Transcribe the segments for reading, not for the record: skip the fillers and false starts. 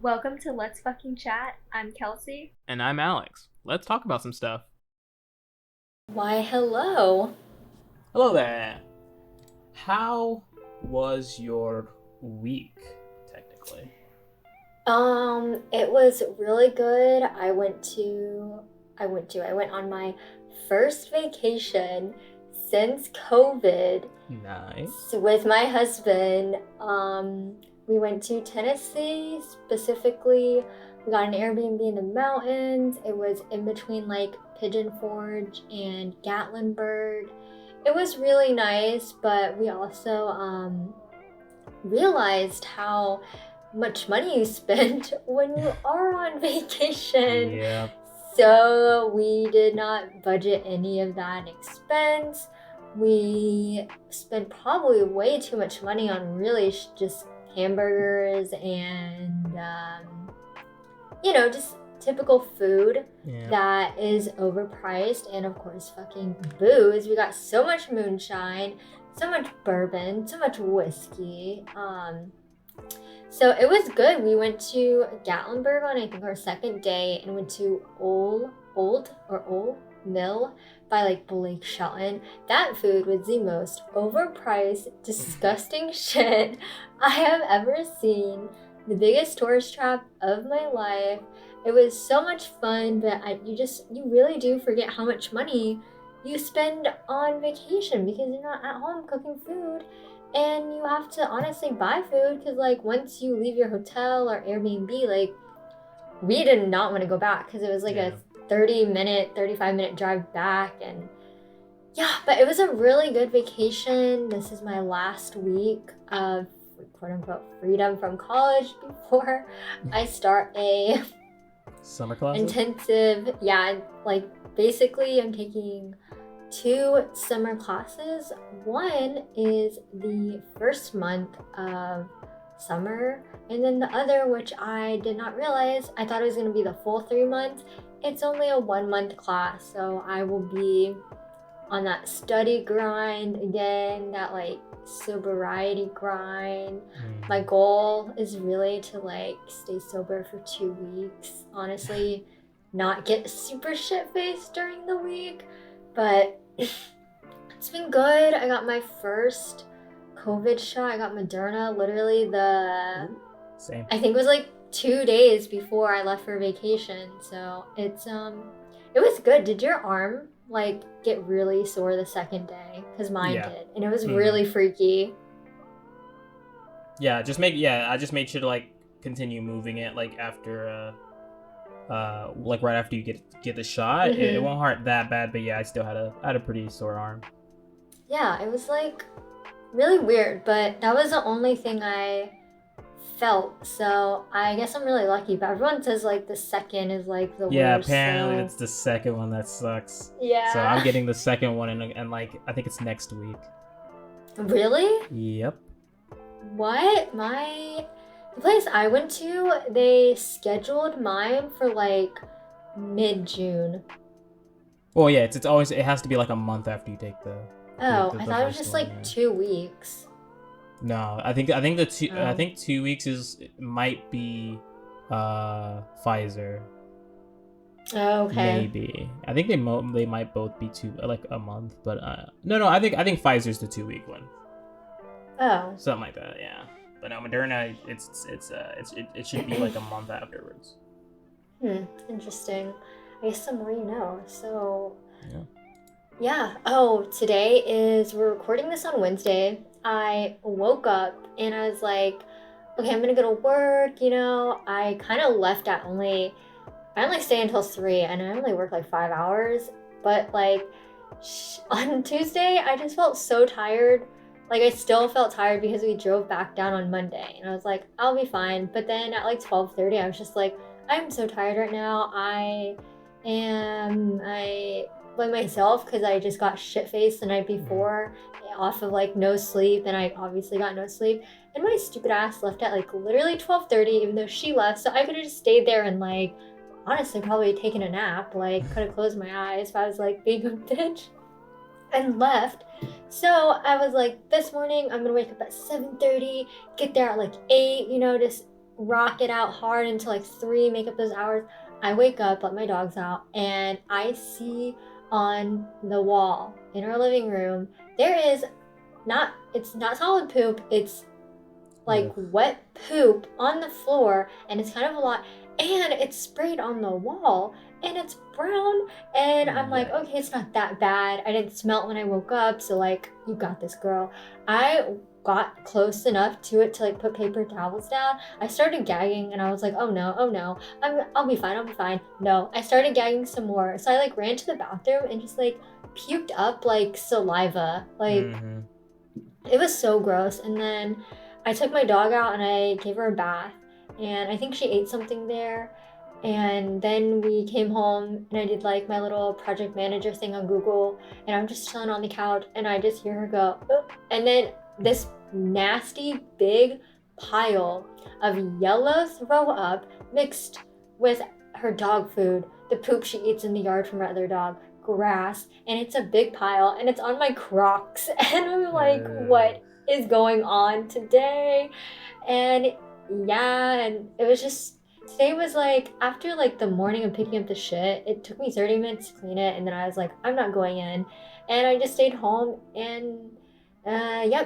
Welcome to Let's Fucking Chat. I'm Kelsey. And I'm Alex. Let's talk about some stuff. Why, hello. Hello there. How was your week, technically? It was really good. I went on my first vacation since COVID Nice. with my husband. We went to Tennessee specifically. We got an Airbnb in the mountains. It was in between like Pigeon Forge and Gatlinburg. It was really nice, but we also realized how much money you spend when you are on vacation. Yeah. So we did not budget any of that expense. We spent probably way too much money on really just hamburgers and, just typical food that is overpriced. And of course, fucking booze. We got so much moonshine, so much bourbon, so much whiskey. So it was good. We went to Gatlinburg on I think our second day and went to Old Mill by like Blake Shelton. That food was the most overpriced, disgusting shit I have ever seen. The biggest tourist trap of my life. It was so much fun, but you really do forget how much money you spend on vacation because you're not at home cooking food. And you have to honestly buy food because, like, once you leave your hotel or Airbnb, like, we did not want to go back because it was like a 35-minute drive back. And yeah, but it was a really good vacation. This is my last week of quote unquote freedom from college before I start a Summer classes? intensive. Yeah, like, basically, I'm taking 2 summer classes. One is the first month of summer, and then the other, which I did not realize, I thought it was going to be the full 3 months. It's only a 1-month class, so I will be on that study grind again, that like sobriety grind. My goal is really to like stay sober for 2 weeks. Honestly, not get super shit-faced during the week. But it's been good. I got my first COVID shot. I got Moderna literally Same. I think it was like 2 days before I left for vacation. So it was good. Did your arm like get really sore the second day? Because mine did. And it was really freaky. I just made sure to like continue moving it like after like right after you get the shot. It won't hurt that bad, but yeah, I still had a pretty sore arm. Yeah, it was like really weird, but that was the only thing I felt. So I guess I'm really lucky, but everyone says like the second is like the worst. Apparently so... it's the second one that sucks. Yeah. So I'm getting the second one and like I think it's next week. Really? Yep. What? The place I went to, they scheduled mine for like mid-June. Well, yeah, it's always, it has to be like a month after you take the. Oh, the I thought it was first just one, like 2 weeks. No, I think the two. I think 2 weeks might be Pfizer. Oh, okay. Maybe. I think they might both be like a month, but no, I think Pfizer's the 2 week one. Oh. Something like that, yeah. But no, Moderna, it should be like a month afterwards. Interesting. I guess the more you know. So. Yeah. Yeah. Oh, we're recording this on Wednesday. I woke up and I was like, okay, I'm gonna go to work. I kind of left I only stay until 3, and I only work like 5 hours. But like on Tuesday, I just felt so tired. Like I still felt tired because we drove back down on Monday, and I was like, I'll be fine. But then at like 12:30, I was just like, I'm so tired right now. I blame myself because I just got shit-faced the night before off of like no sleep, and I obviously got no sleep. And my stupid ass left at like literally 12:30, even though she left. So I could have just stayed there and like honestly probably taken a nap. Like could have closed my eyes if I was like being a bitch and left. So I was like, this morning I'm gonna wake up at 7:30, get there at like 8, just rock it out hard until like 3, make up those hours. I wake up, let my dogs out, and I see on the wall in our living room, it's not solid poop, it's like wet poop on the floor, and it's kind of a lot, and it's sprayed on the wall, and it's brown, and I'm like, okay, it's not that bad. I didn't smell it when I woke up, so like, you got this, girl. I got close enough to it to like put paper towels down. I started gagging, and I was like, oh no, I'll be fine. No, I started gagging some more, so I like ran to the bathroom and just like puked up like saliva, like it was so gross. And then I took my dog out and I gave her a bath, and I think she ate something there. And then we came home and I did like my little project manager thing on Google, and I'm just chilling on the couch and I just hear her go, "Oop," and then this nasty big pile of yellow throw up mixed with her dog food, the poop she eats in the yard from her other dog, grass, and it's a big pile and it's on my Crocs. And I'm like, what is going on today? And yeah, and it was just, today was like, after like the morning of picking up the shit, it took me 30 minutes to clean it, and then I was like, I'm not going in. And I just stayed home and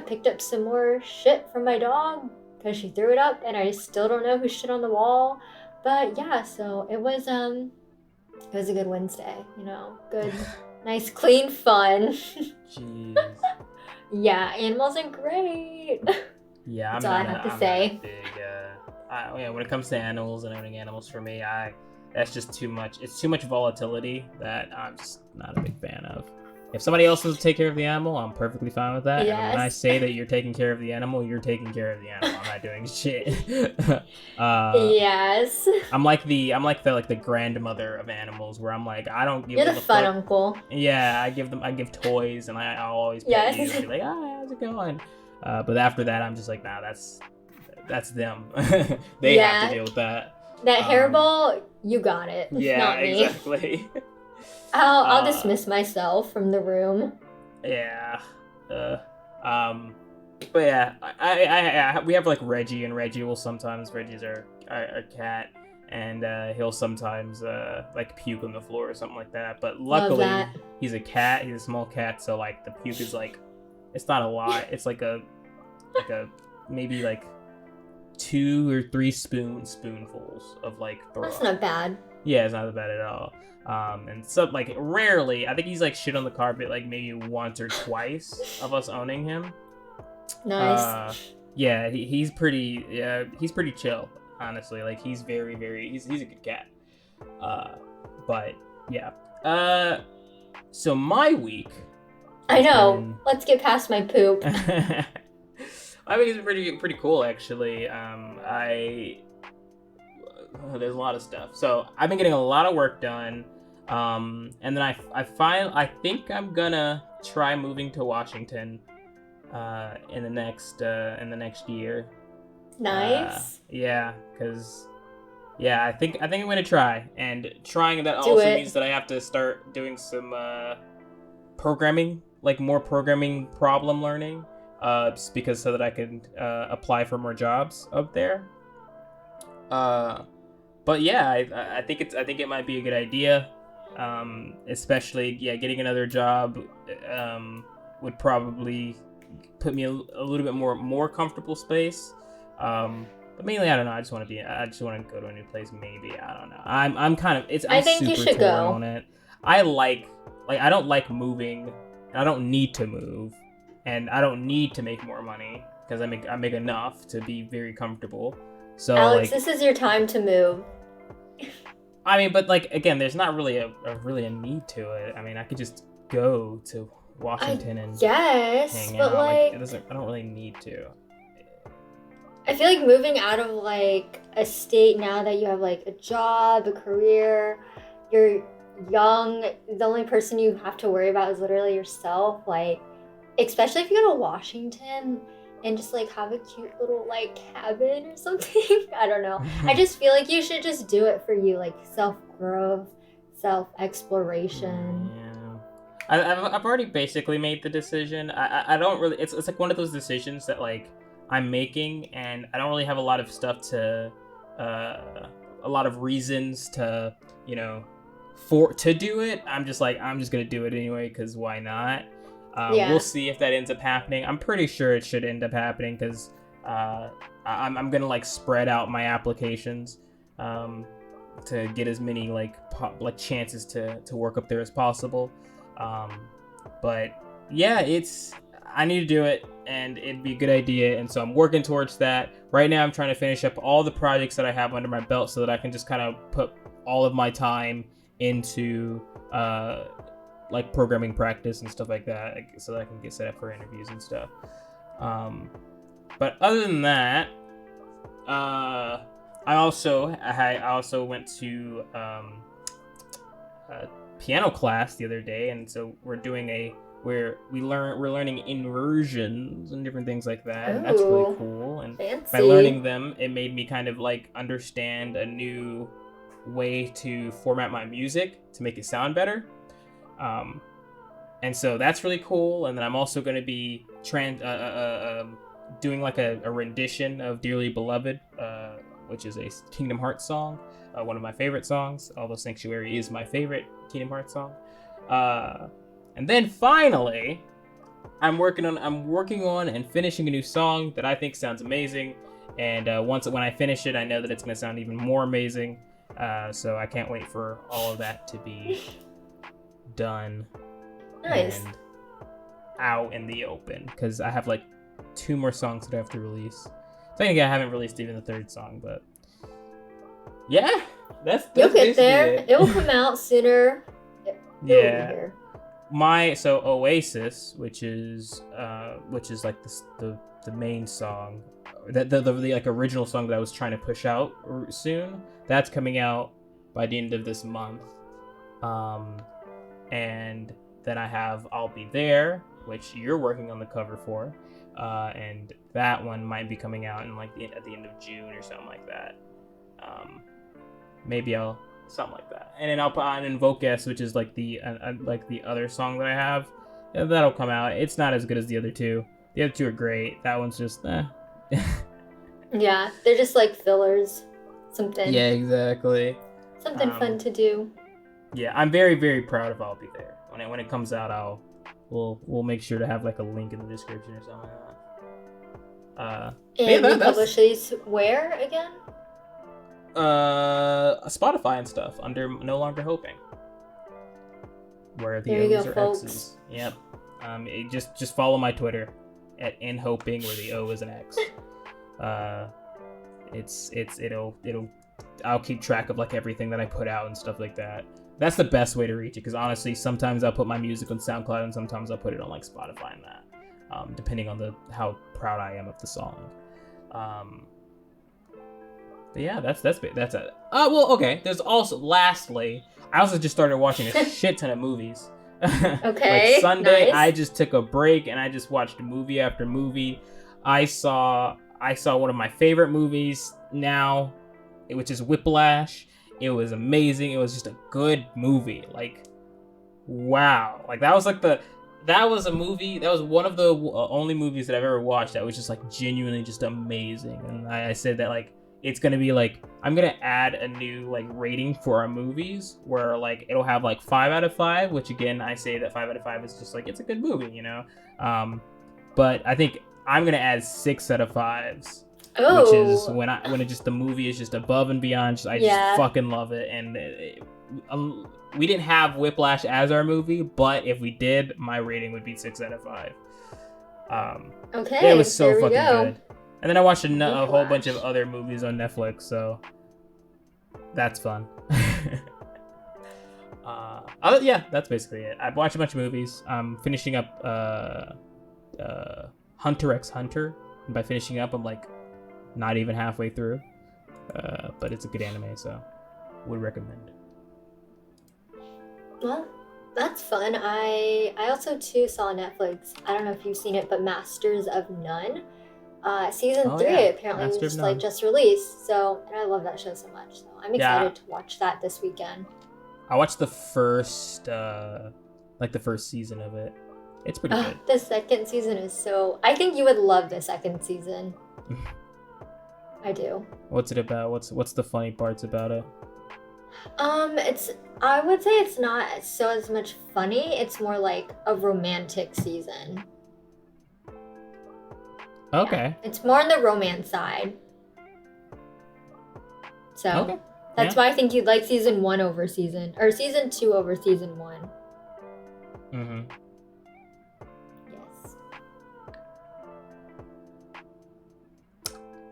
picked up some more shit from my dog because she threw it up, and I still don't know who shit on the wall. But yeah, so it was a good Wednesday, you know, good, nice, clean fun. Jeez. Yeah, animals are great. Yeah, That's all I have to say. When it comes to animals and owning animals, for me, that's just too much. It's too much volatility that I'm just not a big fan of. If somebody else wants to take care of the animal, I'm perfectly fine with that. Yes. And when I say that you're taking care of the animal, you're taking care of the animal. I'm not doing shit. Yes. I'm like the grandmother of animals, where I'm like, I don't give. You're the fun fuck. Uncle. Yeah, I give toys, and I'll always pet you and be like, how's it going? But after that, I'm just like, nah, that's them. They have to deal with that. That hairball, you got it. Yeah, not me. Exactly. I'll dismiss myself from the room. Yeah. But yeah, I we have like Reggie, and Reggie's our cat, and he'll sometimes like puke on the floor or something like that. But luckily, he's a cat. He's a small cat, so like the puke is like, it's not a lot. It's like a maybe like 2 or 3 spoonfuls of like throw. That's not bad. Yeah, it's not bad at all. And so like rarely, I think he's like shit on the carpet like maybe once or twice of us owning him. Nice. Yeah, he's pretty chill, honestly. Like he's very, very, he's a good cat. But yeah. So my week. I know. Let's get past my poop. I think it's pretty cool, actually. There's a lot of stuff. So I've been getting a lot of work done, and then I think I'm gonna try moving to Washington in the next year. Nice. Yeah, because I think I'm gonna try, and trying that also means that I have to start doing some programming, like more programming problem learning. Because so that I can apply for more jobs up there. But yeah, I think it might be a good idea. Especially getting another job would probably put me a little bit more comfortable space. But mainly I don't know. I just want to go to a new place. Maybe I don't know. I'm kind of I think super you should go on it. I don't like moving, and I don't need to move. And I don't need to make more money because I make enough to be very comfortable. So Alex, this is your time to move. I mean, but like again, there's not really a need to it. I mean, I could just go to Washington and hang out. Like, I don't really need to. I feel like moving out of like a state now that you have like a job, a career, you're young. The only person you have to worry about is literally yourself. Like. Especially if you go to Washington and just like have a cute little like cabin or something. I don't know. I just feel like you should just do it for you, like self-growth, self-exploration. Yeah. I've already basically made the decision. I don't really. It's like one of those decisions that like I'm making, and I don't really have a lot of stuff to a lot of reasons to, to do it. I'm just gonna do it anyway because why not? We'll see if that ends up happening. I'm pretty sure it should end up happening because I'm gonna like spread out my applications to get as many like chances to work up there as possible. But yeah, I need to do it, and it'd be a good idea, and so I'm working towards that. Right now I'm trying to finish up all the projects that I have under my belt so that I can just kind of put all of my time into like programming practice and stuff like that, so that I can get set up for interviews and stuff. But other than that, I also went to piano class the other day, and so we're learning inversions and different things like that. And that's really cool. And fancy. By learning them, it made me kind of like understand a new way to format my music to make it sound better. And so that's really cool. And then I'm also going to be doing like a rendition of Dearly Beloved, which is a Kingdom Hearts song, one of my favorite songs, although Sanctuary is my favorite Kingdom Hearts song. And then finally, I'm working on and finishing a new song that I think sounds amazing. And when I finish it, I know that it's going to sound even more amazing. So I can't wait for all of that to be done. Nice. And out in the open, because I have like 2 more songs that I have to release. Technically, I haven't released even the 3rd song, but yeah, that's you'll get there. It. It will come out sooner. Yeah. So Oasis, which is like the main song, the like original song that I was trying to push out soon. That's coming out by the end of this month. And then I have I'll Be There, which you're working on the cover for, and that one might be coming out in like at the end of June or something like that. Maybe something like that. And then I'll put on Invoke S, which is like the other song that I have. Yeah, that'll come out. It's not as good as the other 2. The other 2 are great. That one's just Yeah, they're just like fillers. Something. Yeah, exactly. Something fun to do. Yeah, I'm very, very proud of I'll Be There. When it comes out, we'll make sure to have like a link in the description or something like that. And you publish these where again? Spotify and stuff under No Longer Hoping. Where the there you O's go, are folks. X's. Yep. Just follow my Twitter at nhoping, where the O is an X. I'll keep track of like everything that I put out and stuff like that. That's the best way to reach it, because honestly, sometimes I'll put my music on SoundCloud and sometimes I'll put it on like Spotify and that, depending on how proud I am of the song. But yeah, that's it. Well, okay. There's also, lastly, I also just started watching a shit ton of movies. Okay. Like Sunday, nice. I just took a break and I just watched movie after movie. I saw one of my favorite movies now, which is Whiplash. It was amazing. It was just a good movie. Like, wow. Like that was a movie. That was one of the only movies that I've ever watched that was just like genuinely just amazing. And I said that like it's gonna be like I'm gonna add a new like rating for our movies where like it'll have like 5 out of 5, which again I say that 5 out of 5 is just like it's a good movie, you know. But I think I'm gonna add 6 out of 5s. Oh. Which is when it just the movie is just above and beyond. I just fucking love it. And we didn't have Whiplash as our movie, but if we did, my rating would be 6 out of 5. Okay. It was so fucking go. good. And then I watched a whole bunch of other movies on Netflix, so that's fun. Yeah, that's basically it. I've watched a bunch of movies. I'm finishing up Hunter x Hunter. And by finishing up, I'm like not even halfway through. But it's a good anime, so would recommend. Well, that's fun. I also too saw on Netflix. I don't know if you've seen it, but Masters of None. Season 3 apparently was just released. So, and I love that show so much. So I'm excited to watch that this weekend. I watched the first season of it. It's pretty good. The second season is I think you would love the second season. I do. What's it about? What's the funny parts about it? I would say it's not so as much funny. It's more like a romantic season. Okay. Yeah. It's more on the romance side. So okay. That's why I think you'd like season 1 over season 2 over season 1. Mm-hmm. Yes.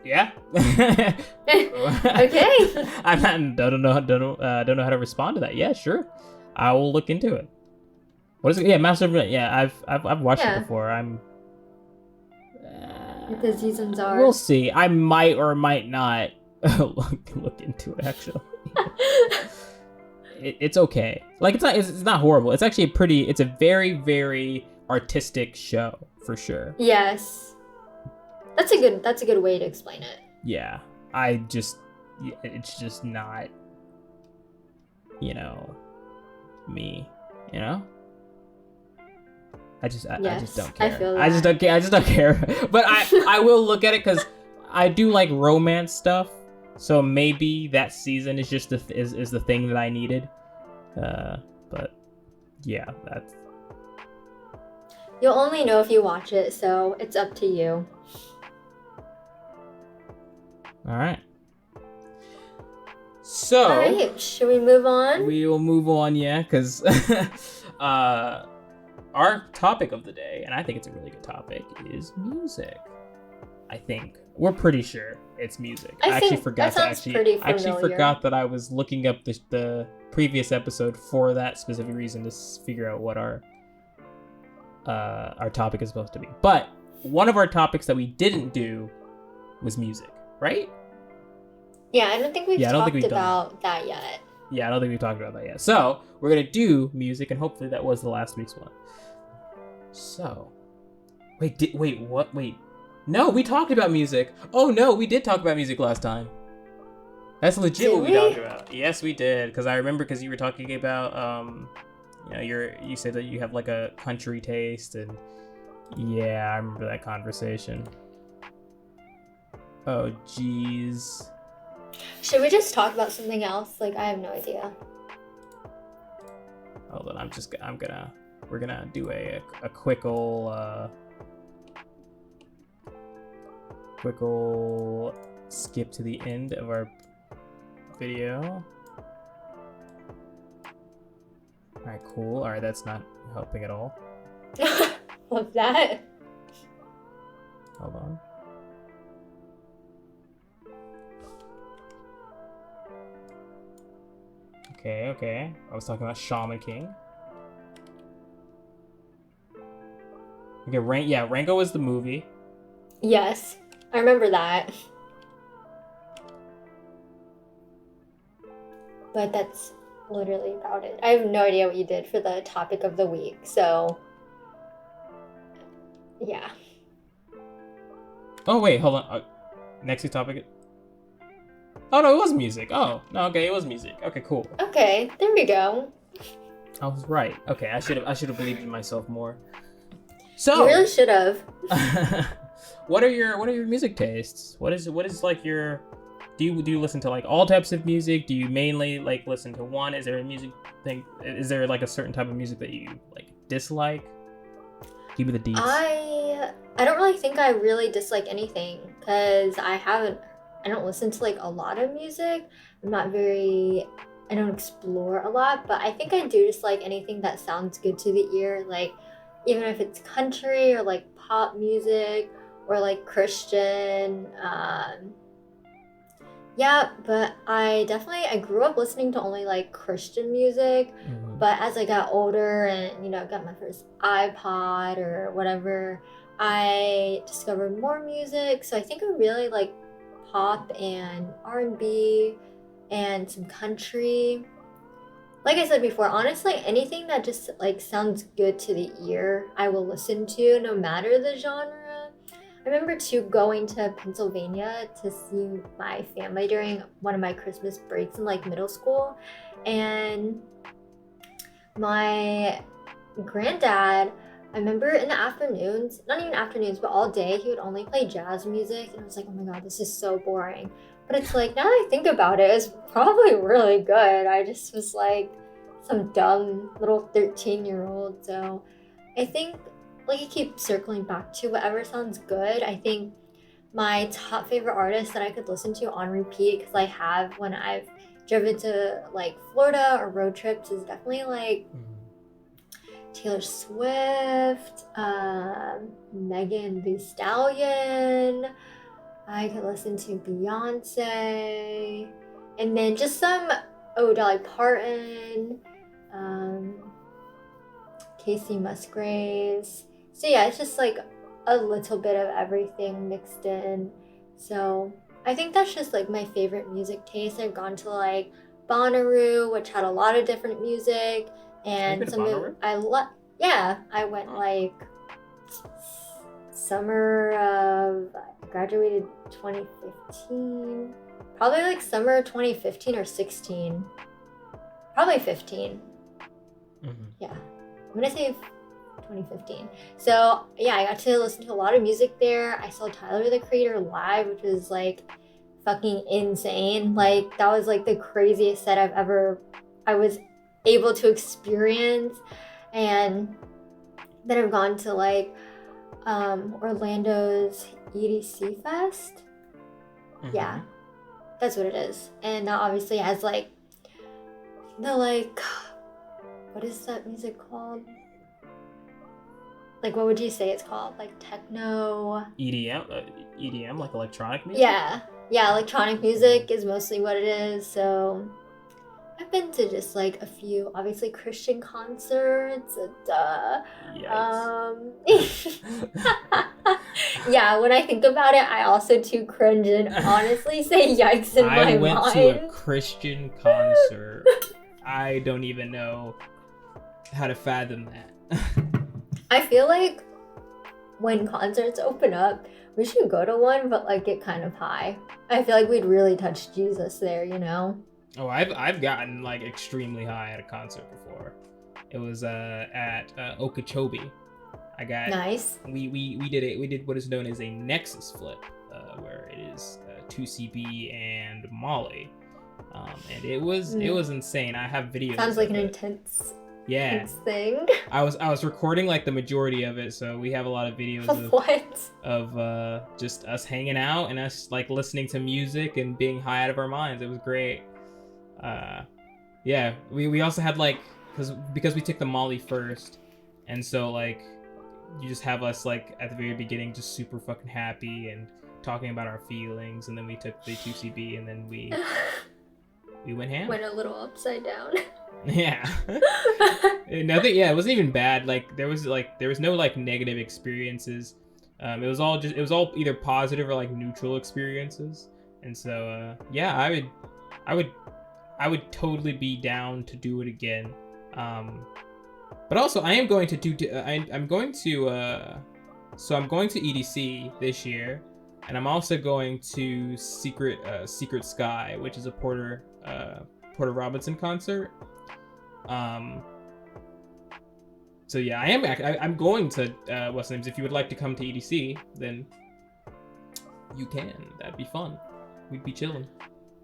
Yeah. Okay. I don't know how to respond to that. Yeah, sure. I will look into it. What is it? Yeah, Master of Yeah, I've watched it before. The seasons are. We'll see. I might or might not look into it. Actually, it's okay. Like it's not horrible. It's actually it's a very, very artistic show for sure. Yes. That's a good way to explain it. Yeah. It's just not, me, I just don't care. I feel that. I just don't care. But I will look at it because I do like romance stuff. So maybe that season is just is the thing that I needed. But yeah, that's. You'll only know if you watch it, so it's up to you. All right. So. All right. Should we move on? We will move on, yeah, because our topic of the day, and I think it's a really good topic, is music. I think we're pretty sure it's music. I actually forgot that I was looking up the previous episode for that specific reason to figure out what our topic is supposed to be. But one of our topics that we didn't do was music, right? Yeah, I don't think we've talked about that yet. Yeah, I don't think we've talked about that yet. So we're gonna do music, and hopefully that was the last week's one. So, wait. No, we talked about music. Oh no, we did talk about music last time. That's legit what we talked about. Yes, we did. Because I remember you were talking about you said that you have like a country taste, and yeah, I remember that conversation. Oh jeez. Should we just talk about something else? Like, I have no idea. Hold on, we're gonna do a quick ol' skip to the end of our video. Alright, cool. Alright, that's not helping at all. Love that. Hold on. Okay. I was talking about Shaman King. Okay, Rango was the movie. Yes, I remember that. But that's literally about it. I have no idea what you did for the topic of the week, so yeah. Oh wait, hold on. Next week's topic. Oh no, it was music. Oh no, okay, it was music. Okay, cool. Okay, there we go. I was right. Okay, I should have believed in myself more. So you really should have. What are your music tastes? What is like your? Do you listen to like all types of music? Do you mainly like listen to one? Is there a music thing? Is there like a certain type of music that you like dislike? Give me the deets. I don't really think I really dislike anything because I don't listen to like a lot of music. I don't explore a lot, but I think I do just like anything that sounds good to the ear, like even if it's country or like pop music or like Christian. Yeah, but I grew up listening to only like Christian music, but as I got older and got my first iPod or whatever, I discovered more music. So I think I really like pop and R&B and some country. Like I said before, honestly, anything that just like sounds good to the ear, I will listen to no matter the genre. I remember too going to Pennsylvania to see my family during one of my Christmas breaks in like middle school, and my granddad I remember in the afternoons, not even afternoons, but all day, he would only play jazz music. And I was like, oh my God, this is so boring. But it's like, now that I think about it, it's probably really good. I just was like some dumb little 13-year-old. So I think, like, I keep circling back to whatever sounds good. I think my top favorite artist that I could listen to on repeat, because I have when I've driven to like Florida or road trips, is definitely like Taylor Swift, Megan Thee Stallion. I could listen to Beyonce, and then just some Dolly Parton, Casey Musgraves. So yeah, it's just like a little bit of everything mixed in. So I think that's just like my favorite music taste. I've gone to like Bonnaroo, which had a lot of different music, and some of I went like summer of graduated 2015, probably like summer of 2015 or 16, probably 15. Yeah, I'm gonna say 2015. So yeah, I got to listen to a lot of music there. I saw Tyler the Creator live, which was like fucking insane. Like that was like the craziest set I was able to experience. And then I've gone to like Orlando's EDC Fest. Yeah, that's what it is. And that obviously has like the like, what is that music called? Like, what would you say it's called? Like techno? EDM, like electronic music? Yeah, electronic music is mostly what it is. So I've been to just like a few, obviously, Christian concerts. Yeah, when I think about it, I also too cringe and honestly say yikes in my mind. I went to a Christian concert. I don't even know how to fathom that. I feel like when concerts open up, we should go to one, but like get kind of high. I feel like we'd really touch Jesus there, you know? Oh, I've gotten like extremely high at a concert before. It was at Okeechobee. I got nice. We did what is known as a Nexus flip, where it is 2CB and Molly, and it was insane. I have videos. Sounds like an intense thing. I was recording like the majority of it, so we have a lot of videos of just us hanging out and us like listening to music and being high out of our minds. It was great. Yeah, we also had like because we took the Molly first, and so like you just have us like at the very beginning just super fucking happy and talking about our feelings, and then we took the 2CB, and then we went ham. Went a little upside down. Yeah. Nothing. Yeah, it wasn't even bad. Like there was no like negative experiences. It was all either positive or like neutral experiences. And so yeah, I would totally be down to do it again. But also I am going to do. I'm going to. So I'm going to EDC this year, and I'm also going to Secret Sky, which is a Porter Robinson concert. So yeah, I'm going to what's the names. If you would like to come to EDC, then you can. That'd be fun. We'd be chilling.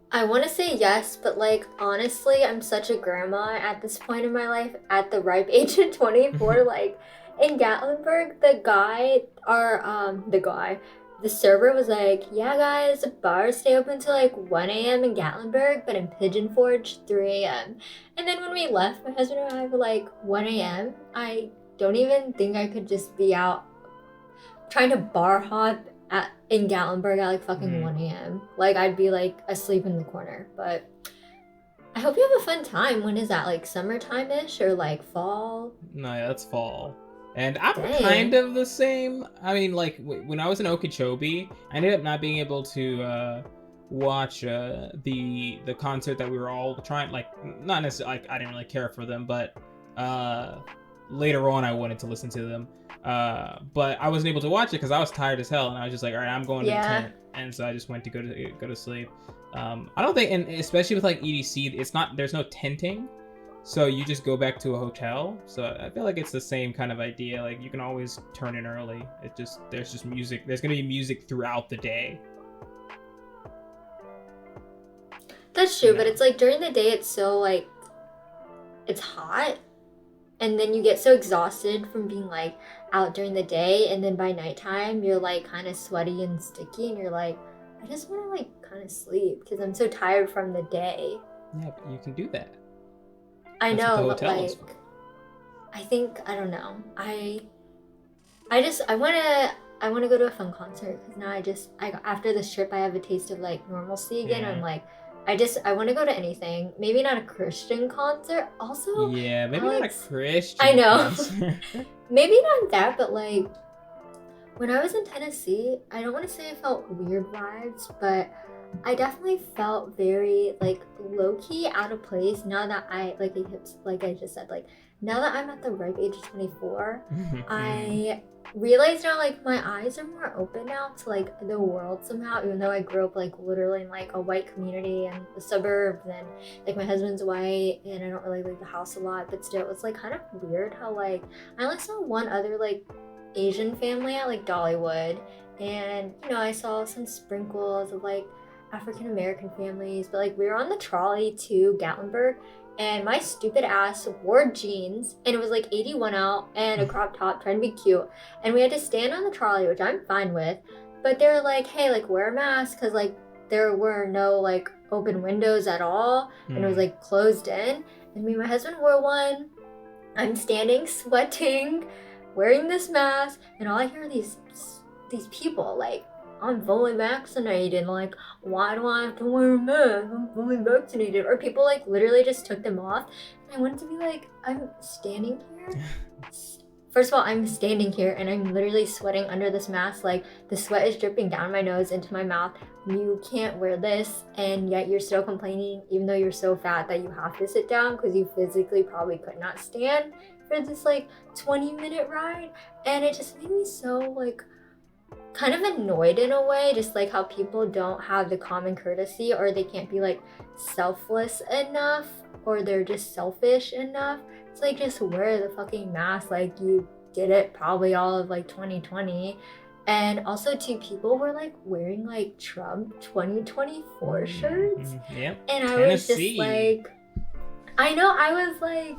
I want to say yes, but like honestly, I'm such a grandma at this point in my life, at the ripe age of 24. Like in Gatlinburg, the server was like, yeah guys, bars stay open till like 1 a.m. in Gatlinburg, but in Pigeon Forge 3 a.m. And then when we left, my husband and I were like, 1 a.m. I don't even think I could just be out trying to bar hop in Gatlinburg at like fucking 1 a.m. Like I'd be like asleep in the corner. But I hope you have a fun time. When is that? Like summertime-ish or like fall? No, yeah, that's fall. And I'm kind of the same. I mean, like when I was in Okeechobee, I ended up not being able to watch the concert that we were all trying. Like not necessarily, like I didn't really care for them, but later on I wanted to listen to them. But I wasn't able to watch it because I was tired as hell, and I was just like, all right, I'm going to the tent, and so I just went to go to sleep. I don't think, and especially with like EDC, there's no tenting, So you just go back to a hotel. So I feel like it's the same kind of idea. Like you can always turn in early. There's just music. There's gonna be music throughout the day. That's true, but it's like during the day it's so like it's hot, and then you get so exhausted from being like out during the day, and then by nighttime you're like kind of sweaty and sticky, and you're like, I just want to like kind of sleep because I'm so tired from the day. Yeah, but you can do that. I That's know, what the but hotel is like, for. I think I don't know. I wanna go to a fun concert because now after this trip I have a taste of like normalcy again. Yeah. I'm like, I want to go to anything. Maybe not a Christian concert. Also, Yeah, maybe not a Christian. I know. concert. Maybe not that, but like when I was in Tennessee, I don't want to say I felt weird vibes, but I definitely felt very like low key out of place now that like I just said, like now that I'm at the ripe age of 24, I realize now like my eyes are more open now to like the world somehow, even though I grew up like literally in like a white community and the suburbs, and like my husband's white and I don't really leave the house a lot, but still it's like kind of weird how like I only saw one other like Asian family at like Dollywood, and you know I saw some sprinkles of like African American families, but like we were on the trolley to Gatlinburg, and my stupid ass wore jeans, and it was like 81 out, and a crop top trying to be cute, and we had to stand on the trolley, which I'm fine with, but they were like, hey, like wear a mask, because like there were no like open windows at all, and it was like closed in, and me and my husband wore one. I'm standing sweating, wearing this mask, and all I hear are these people like, I'm fully vaccinated. Like, why do I have to wear a mask? I'm fully vaccinated. Or people like literally just took them off. And I wanted to be like, I'm standing here. First of all, I'm standing here and I'm literally sweating under this mask. Like the sweat is dripping down my nose into my mouth. You can't wear this, and yet you're still complaining, even though you're so fat that you have to sit down because you physically probably could not stand for this like 20-minute ride. And it just made me so like kind of annoyed in a way, just like how people don't have the common courtesy, or they can't be like selfless enough, or they're just selfish enough. It's like, just wear the fucking mask. Like you did it probably all of like 2020. And also too, people were like wearing like Trump 2024 shirts. Yep. And I was just like, I know, I was like,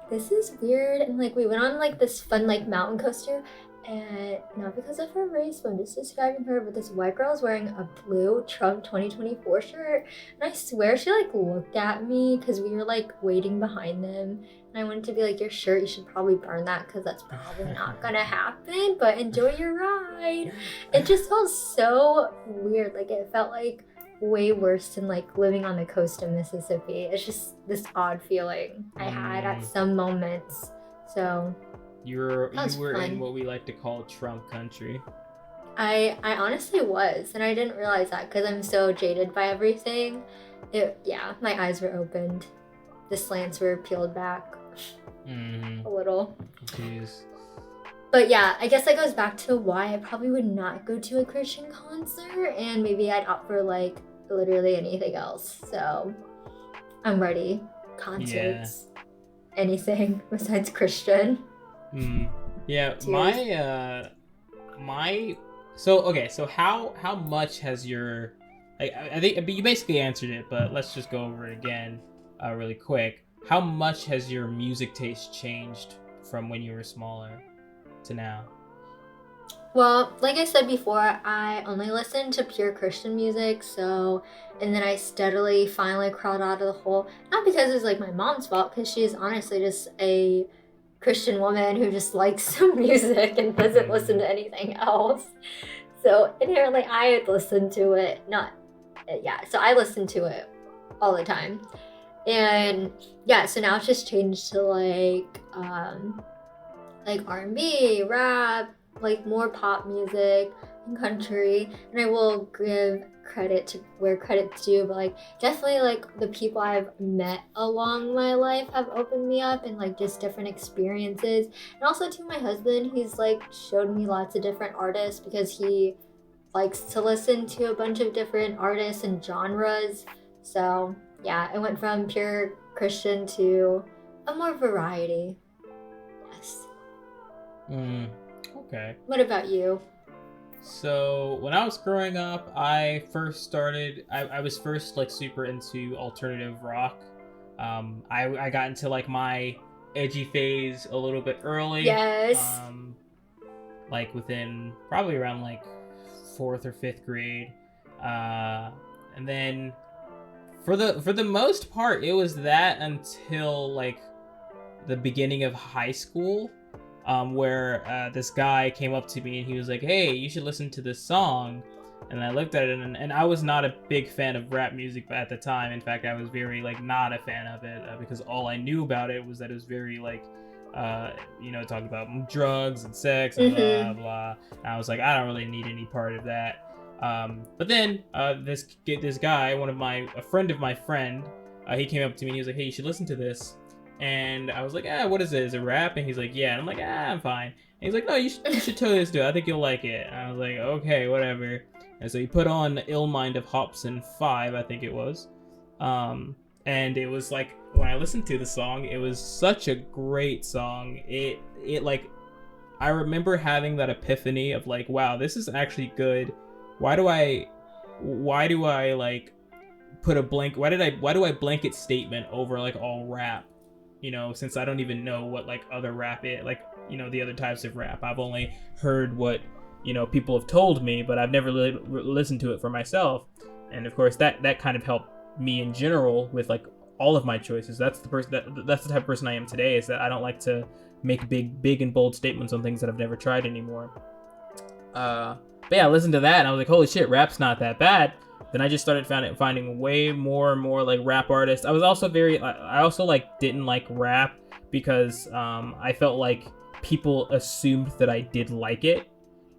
this is weird. And like we went on like this fun like mountain coaster, and not because of her race, but I'm just describing her, but this white girl is wearing a blue Trump 2024 shirt, and I swear she like looked at me because we were like waiting behind them, and I wanted to be like, your shirt, you should probably burn that because that's probably not gonna happen, but enjoy your ride. It just felt so weird. Like it felt like way worse than like living on the coast of Mississippi. It's just this odd feeling I had at some moments. So you were fun. in what we like to call Trump country. I honestly was, and I didn't realize that because I'm so jaded by everything. My eyes were opened. The slants were peeled back a little. Jeez. But yeah, I guess that goes back to why I probably would not go to a Christian concert, and maybe I'd opt for like literally anything else. So I'm ready. Concerts, anything besides Christian. Yeah, Cheers. so how much has your, I think you basically answered it, but let's just go over it again really quick. How much has your music taste changed from when you were smaller to now? Well, like I said before, I only listened to pure Christian music, and then I steadily finally crawled out of the hole, not because it's like my mom's fault, because she is honestly just a Christian woman who just likes some music and doesn't listen to anything else. So inherently I had listened to it, so I listened to it all the time. And yeah, so now it's just changed to like R&B, rap, like more pop music and country. And I will give credit to where credit's due, but like definitely like the people I've met along my life have opened me up, and like just different experiences. And also to my husband, he's like showed me lots of different artists because he likes to listen to a bunch of different artists and genres. So yeah, I went from pure Christian to a more variety. Yes. Okay. What about you? So when I was growing up, I was first like super into alternative rock. I got into like my edgy phase a little bit early. Yes. Like within probably around like 4th or 5th grade. And then for the most part, it was that until like the beginning of high school. Where this guy came up to me and he was like, "Hey, you should listen to this song." And I looked at it, and I was not a big fan of rap music at the time. In fact, I was very like not a fan of it because all I knew about it was that it was very like, talking about drugs and sex and blah blah. And I was like, I don't really need any part of that. But then this guy, a friend of my friend, he came up to me and he was like, "Hey, you should listen to this." And I was like, what is it? Is it rap? And he's like, yeah. And I'm like, I'm fine. And he's like, no, you should totally listen to it. I think you'll like it. And I was like, okay, whatever. And so he put on Ill Mind of Hobson 5, I think it was. And it was like, when I listened to the song, it was such a great song. It like, I remember having that epiphany of like, wow, this is actually good. Why do I like put a why do I blanket statement over like all rap? Since I don't even know what like other rap is, like, the other types of rap. I've only heard what, people have told me, but I've never really listened to it for myself. And of course that kind of helped me in general with like all of my choices. That's the type of person I am today, is that I don't like to make big and bold statements on things that I've never tried anymore. But yeah, I listened to that and I was like, holy shit, rap's not that bad. Then I just started finding way more and more like rap artists. I also like didn't like rap because I felt like people assumed that I did like it,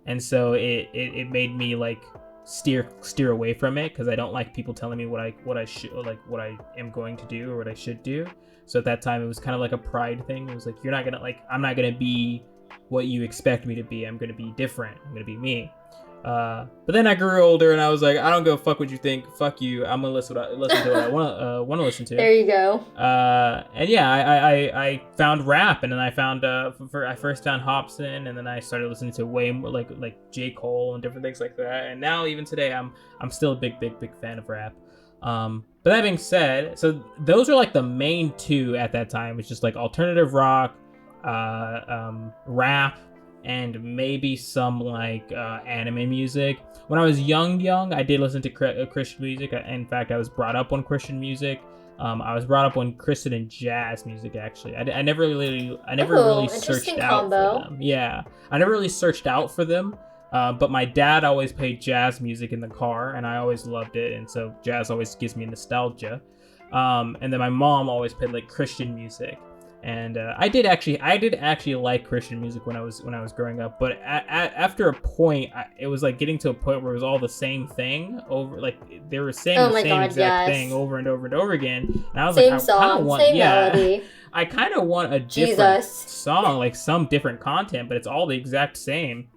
and so it made me like steer away from it, because I don't like people telling me what I am going to do or what I should do. So at that time it was kind of like a pride thing. It was like, I'm not gonna be what you expect me to be. I'm gonna be different. I'm gonna be me. But then I grew older and I was like, I don't go fuck what you think. Fuck you. I'm gonna listen to what I want to listen to. There you go. And yeah, I found rap, and then I found I first found Hobson, and then I started listening to way more like J. Cole and different things like that. And now even today, I'm still a big fan of rap. But that being said, so those are like the main two at that time. It's just like alternative rock, rap, and maybe some like anime music. When I was young, I did listen to Christian music. In fact, I was brought up on Christian music. I was brought up on Christian and jazz music. Actually, I never really searched out for them. Yeah, I never really searched out for them. But my dad always played jazz music in the car, and I always loved it. And so jazz always gives me nostalgia. And then my mom always played like Christian music. And I did actually like Christian music when I was growing up, but after a point, it was like getting to a point where it was all the same thing over, like they were saying the same exact thing over and over and over again. And I was same like, song, same melody. I kind of want a different song, like some different content, but it's all the exact same.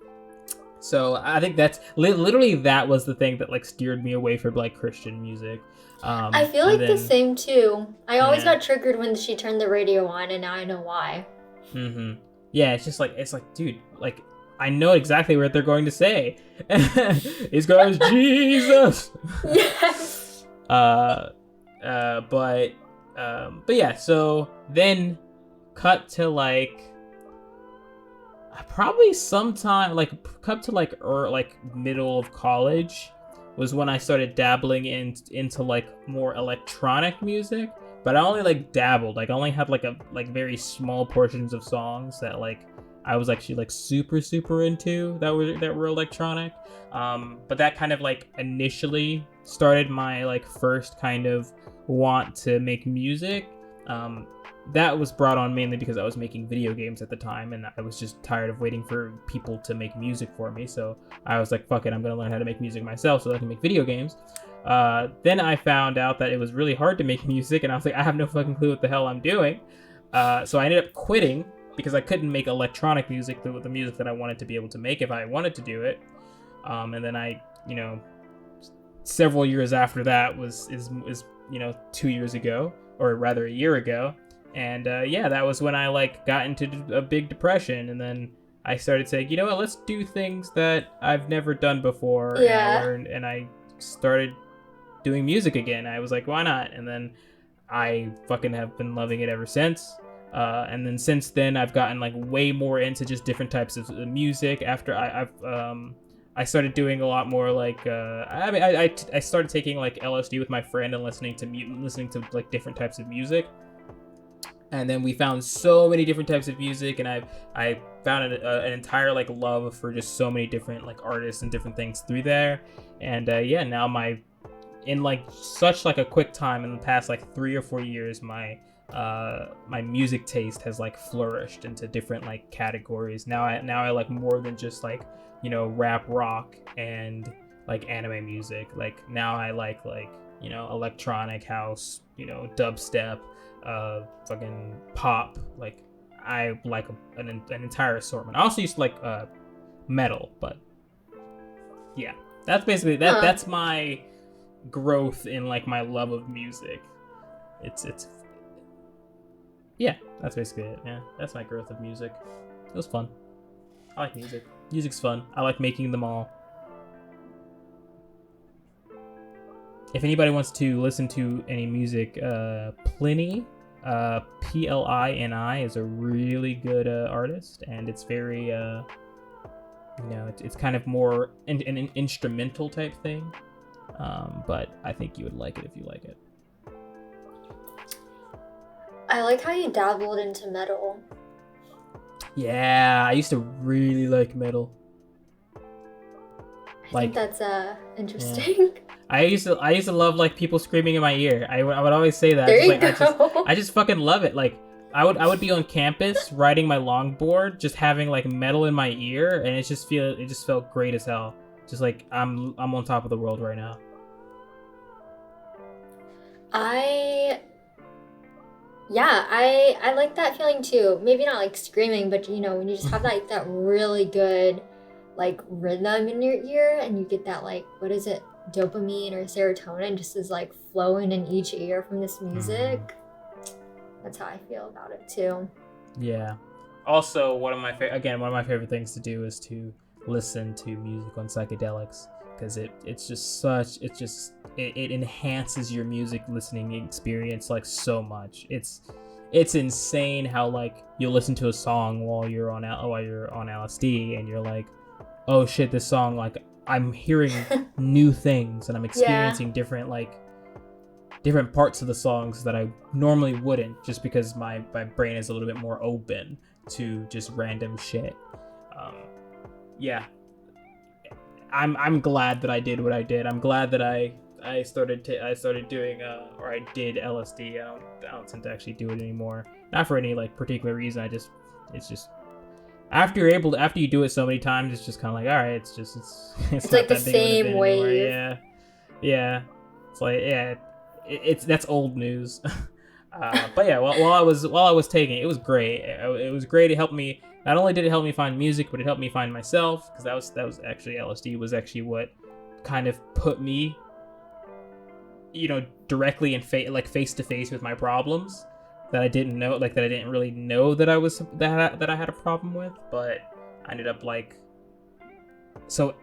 So I think that's literally that was the thing that like steered me away from like Christian music. I feel like the same too. I always got triggered when she turned the radio on, and now I know why. Yeah, it's like, dude, like I know exactly what they're going to say. It's going Jesus. Yes. But yeah. So then, cut to like probably sometime cut to like middle of college was when I started dabbling into like more electronic music, but I only like dabbled. Like I only had like very small portions of songs that like I was actually like super into that were electronic. But that kind of like initially started my like first kind of want to make music. That was brought on mainly because I was making video games at the time, and I was just tired of waiting for people to make music for me. So I was like, fuck it, I'm gonna learn how to make music myself so that I can make video games. Then I found out that it was really hard to make music, and I was like, I have no fucking clue what the hell I'm doing. So I ended up quitting because I couldn't make electronic music, the music that I wanted to be able to make if I wanted to do it. And then I, several years after that is 2 years ago, or rather a year ago, And yeah, that was when I like got into a big depression, and then I started saying, you know what, let's do things that I've never done before. Yeah. And I started doing music again. I was like, why not? And then I fucking have been loving it ever since. And then since then, I've gotten like way more into just different types of music. After I started doing a lot more like I started taking like LSD with my friend and listening to like different types of music. And then we found so many different types of music, and I found an entire like love for just so many different like artists and different things through there. And yeah, now in like such like a quick time in the past like 3 or 4 years, my music taste has like flourished into different like categories. Now I like more than just like, you know, rap, rock, and like anime music. Like now I like, you know, electronic house, you know, dubstep, fucking pop. Like I like an entire assortment. I also used to like metal, but yeah, that's basically that's my growth in like my love of music. It's yeah, that's basically it. Yeah, that's my growth of music. It was fun. I like music. Music's fun. I like making them all. If anybody wants to listen to any music, Pliny, Plini, is a really good artist, and it's very, you know, it's kind of more an instrumental type thing. But I think you would like it if you like it. I like how you dabbled into metal. Yeah, I used to really like metal. I think that's interesting. Yeah. I used to love like people screaming in my ear. I would always say that. There you go. I just fucking love it. Like I would be on campus riding my longboard, just having like metal in my ear, and it just felt great as hell. Just like I'm on top of the world right now. I like that feeling too. Maybe not like screaming, but you know, when you just have that really good like rhythm in your ear, and you get that like, what is it, dopamine or serotonin just is like flowing in each ear from this music. That's how I feel about it too. Yeah. Also, one of my favorite things to do is to listen to music on psychedelics, because it enhances your music listening experience like so much. It's insane how like you'll listen to a song while you're on LSD, and you're like, oh shit, this song, like I'm hearing new things, and I'm experiencing different parts of the songs that I normally wouldn't, just because my brain is a little bit more open to just random shit. Yeah, I'm glad that I did what I did. I'm glad that I started doing or I did LSD. I don't tend to actually do it anymore. Not for any like particular reason. It's just after you do it so many times, it's just kind of like, all right, it's not like the that big of an same event wave. anymore. Yeah. It's like, yeah, that's old news. But yeah, while I was taking it, it was great. It was great. It helped me. Not only did it help me find music, but it helped me find myself, because that was actually LSD was actually what kind of put me, you know, directly in face to face with my problems that I didn't really know that I had a problem with. But I ended up like, so an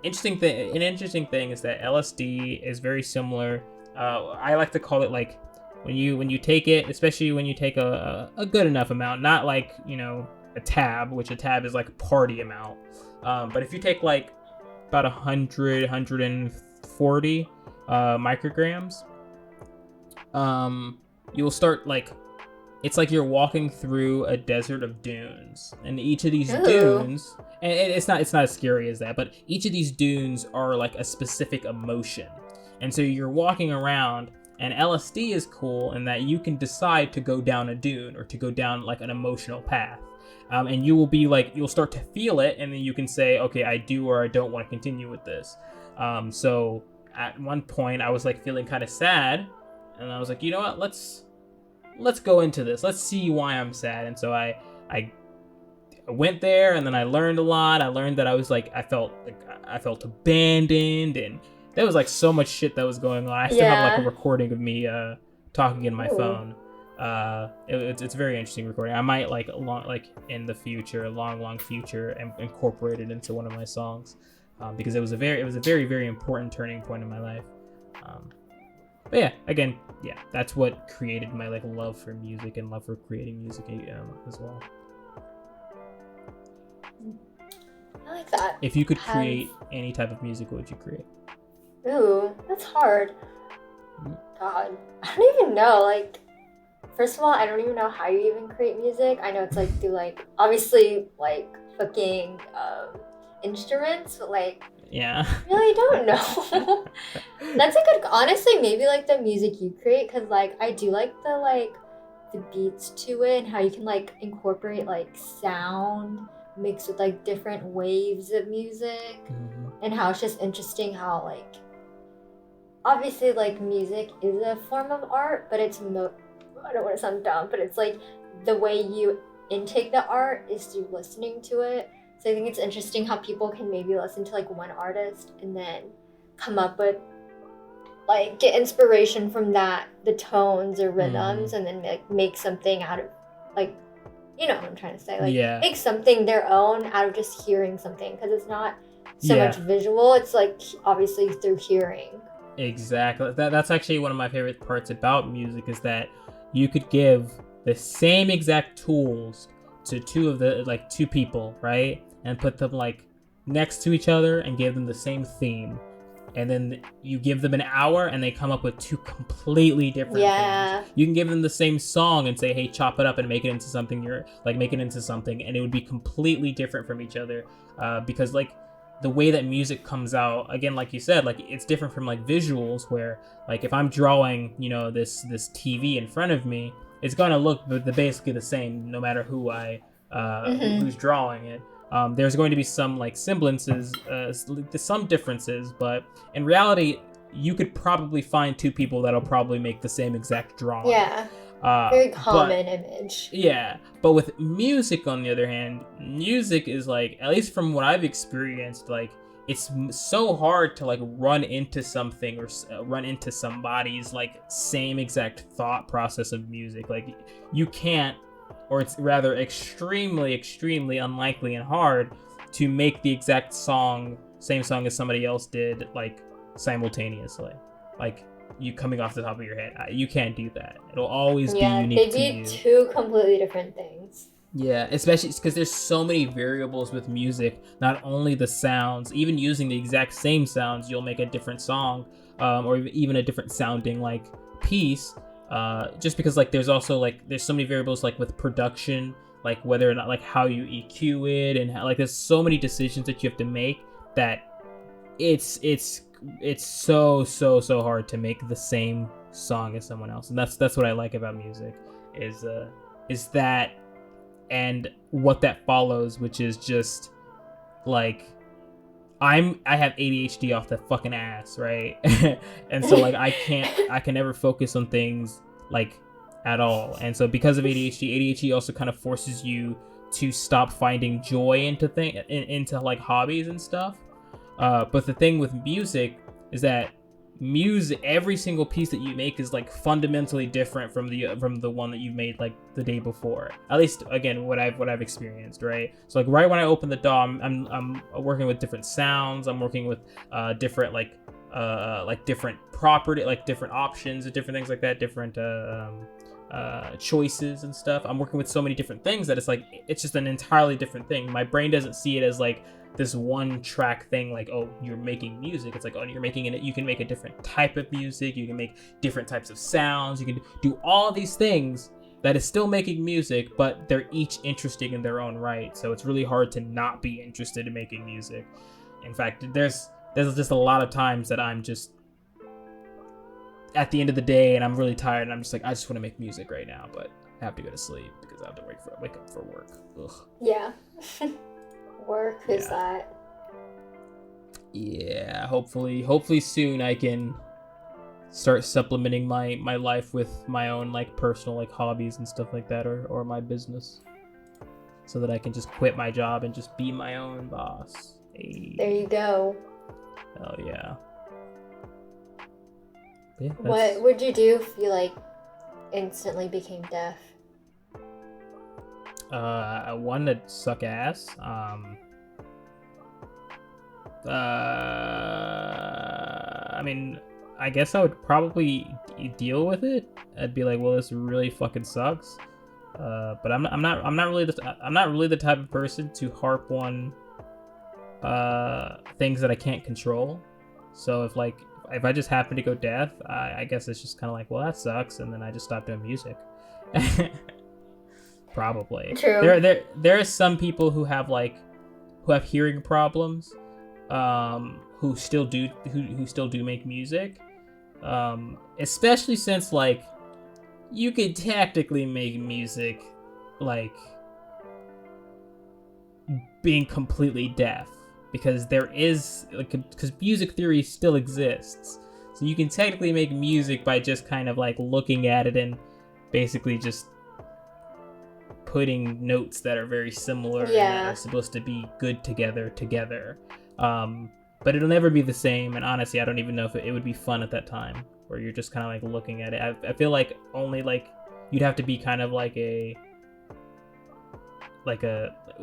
interesting thing is that LSD is very similar. I like to call it like when you take it, especially when you take a good enough amount, not like, you know, a tab is like a party amount. But if you take like about 140 micrograms, you'll start like, it's like you're walking through a desert of dunes, and each of these dunes, and it's not as scary as that, but each of these dunes are like a specific emotion. And so you're walking around, and LSD is cool in that you can decide to go down a dune or to go down like an emotional path. And you will be like, you'll start to feel it, and then you can say, okay, I do or I don't want to continue with this. So at one point I was like feeling kind of sad, and I was like, you know what, let's go into this. Let's see why I'm sad. And so I went there, and then I learned a lot. I learned that I was like, I felt abandoned, and there was like so much shit that was going on. I still have like a recording of me talking in my phone. It's a very interesting recording. I might in the future, long future, and incorporate it into one of my songs, because it was a very very important turning point in my life. But yeah, again, that's what created my like love for music and love for creating music as well. I like that. If you could create any type of music, what would you create? Ooh, that's hard. God, I don't even know. Like, first of all, I don't even know how you even create music. I know it's like through like obviously like fucking instruments, but like yeah, I really don't know. That's a good, honestly, maybe like the music you create, because like I do like the beats to it and how you can like incorporate like sound mixed with like different waves of music, and how it's just interesting how like obviously like music is a form of art, but it's I don't want to sound dumb, but it's like the way you intake the art is through listening to it. So I think it's interesting how people can maybe listen to like one artist and then come up with like get inspiration from that, the tones or rhythms, and then like make something out of like, you know what I'm trying to say, like make something their own out of just hearing something, because it's not so much visual, it's like obviously through hearing. Exactly. That's actually one of my favorite parts about music, is that you could give the same exact tools to two people, right? And put them like next to each other and give them the same theme. And then you give them an hour and they come up with two completely different things. You can give them the same song and say, hey, chop it up and make it into something and it would be completely different from each other. Because like the way that music comes out, again, like you said, like it's different from like visuals, where like if I'm drawing, this TV in front of me, it's gonna look basically the same no matter who's drawing it. There's going to be some like semblances, some differences, but in reality, you could probably find two people that'll probably make the same exact drawing. Yeah. Very common image. Yeah, but with music, on the other hand, music is like, at least from what I've experienced, like it's so hard to like run into something or run into somebody's like same exact thought process of music. Like you can't, or it's rather extremely, extremely unlikely and hard to make the exact same song as somebody else did, like simultaneously. Like you coming off the top of your head, you can't do that. It'll always be unique to you. They'd be two completely different things. Yeah, especially because there's so many variables with music. Not only the sounds, even using the exact same sounds, you'll make a different song, or even a different sounding like piece. Just because like there's also like there's so many variables like with production, like whether or not like how you EQ it, and how, like there's so many decisions that you have to make that it's so hard to make the same song as someone else. And that's what I like about music is that, and what that follows, which is just like I have ADHD off the fucking ass, right? And so like I can never focus on things like at all. And so because of ADHD also kind of forces you to stop finding joy into like hobbies and stuff. But the thing with music is that every single piece that you make is like fundamentally different from the one that you made like the day before. At least again, what I've experienced, right? So like right when I open the DAW, I'm working with different sounds. I'm working with different like different property, like different options and different things like that, different choices and stuff. I'm working with so many different things that it's just an entirely different thing. My brain doesn't see it as like this one track thing, like, oh, you're making music. It's like, oh, you're making it. You can make a different type of music. You can make different types of sounds. You can do all these things that is still making music, but they're each interesting in their own right. So it's really hard to not be interested in making music. In fact, there's just a lot of times that I'm just at the end of the day and I'm really tired and I'm just like, I just want to make music right now, but I have to go to sleep because I have to wake up for work. Ugh. Yeah. Work is that. Yeah, hopefully soon I can start supplementing my life with my own like personal like hobbies and stuff like that, or my business, so that I can just quit my job and just be my own boss. Hey. There you go. Oh yeah. What would you do if you like instantly became deaf? One that suck ass. I mean, I guess I would probably deal with it. I'd be like, well, this really fucking sucks. But I'm not really the type of person to harp on things that I can't control. So if I just happen to go deaf, I guess it's just kind of like, well, that sucks, and then I just stop doing music. Probably. True. There are some people who have hearing problems, who still do make music, especially since like you could technically make music like being completely deaf, because because music theory still exists, so you can technically make music by just kind of like looking at it and basically just putting notes that are very similar and that are supposed to be good together. But it'll never be the same, and honestly, I don't even know if it would be fun at that time, where you're just kind of like looking at it. I feel like only like you'd have to be kind of like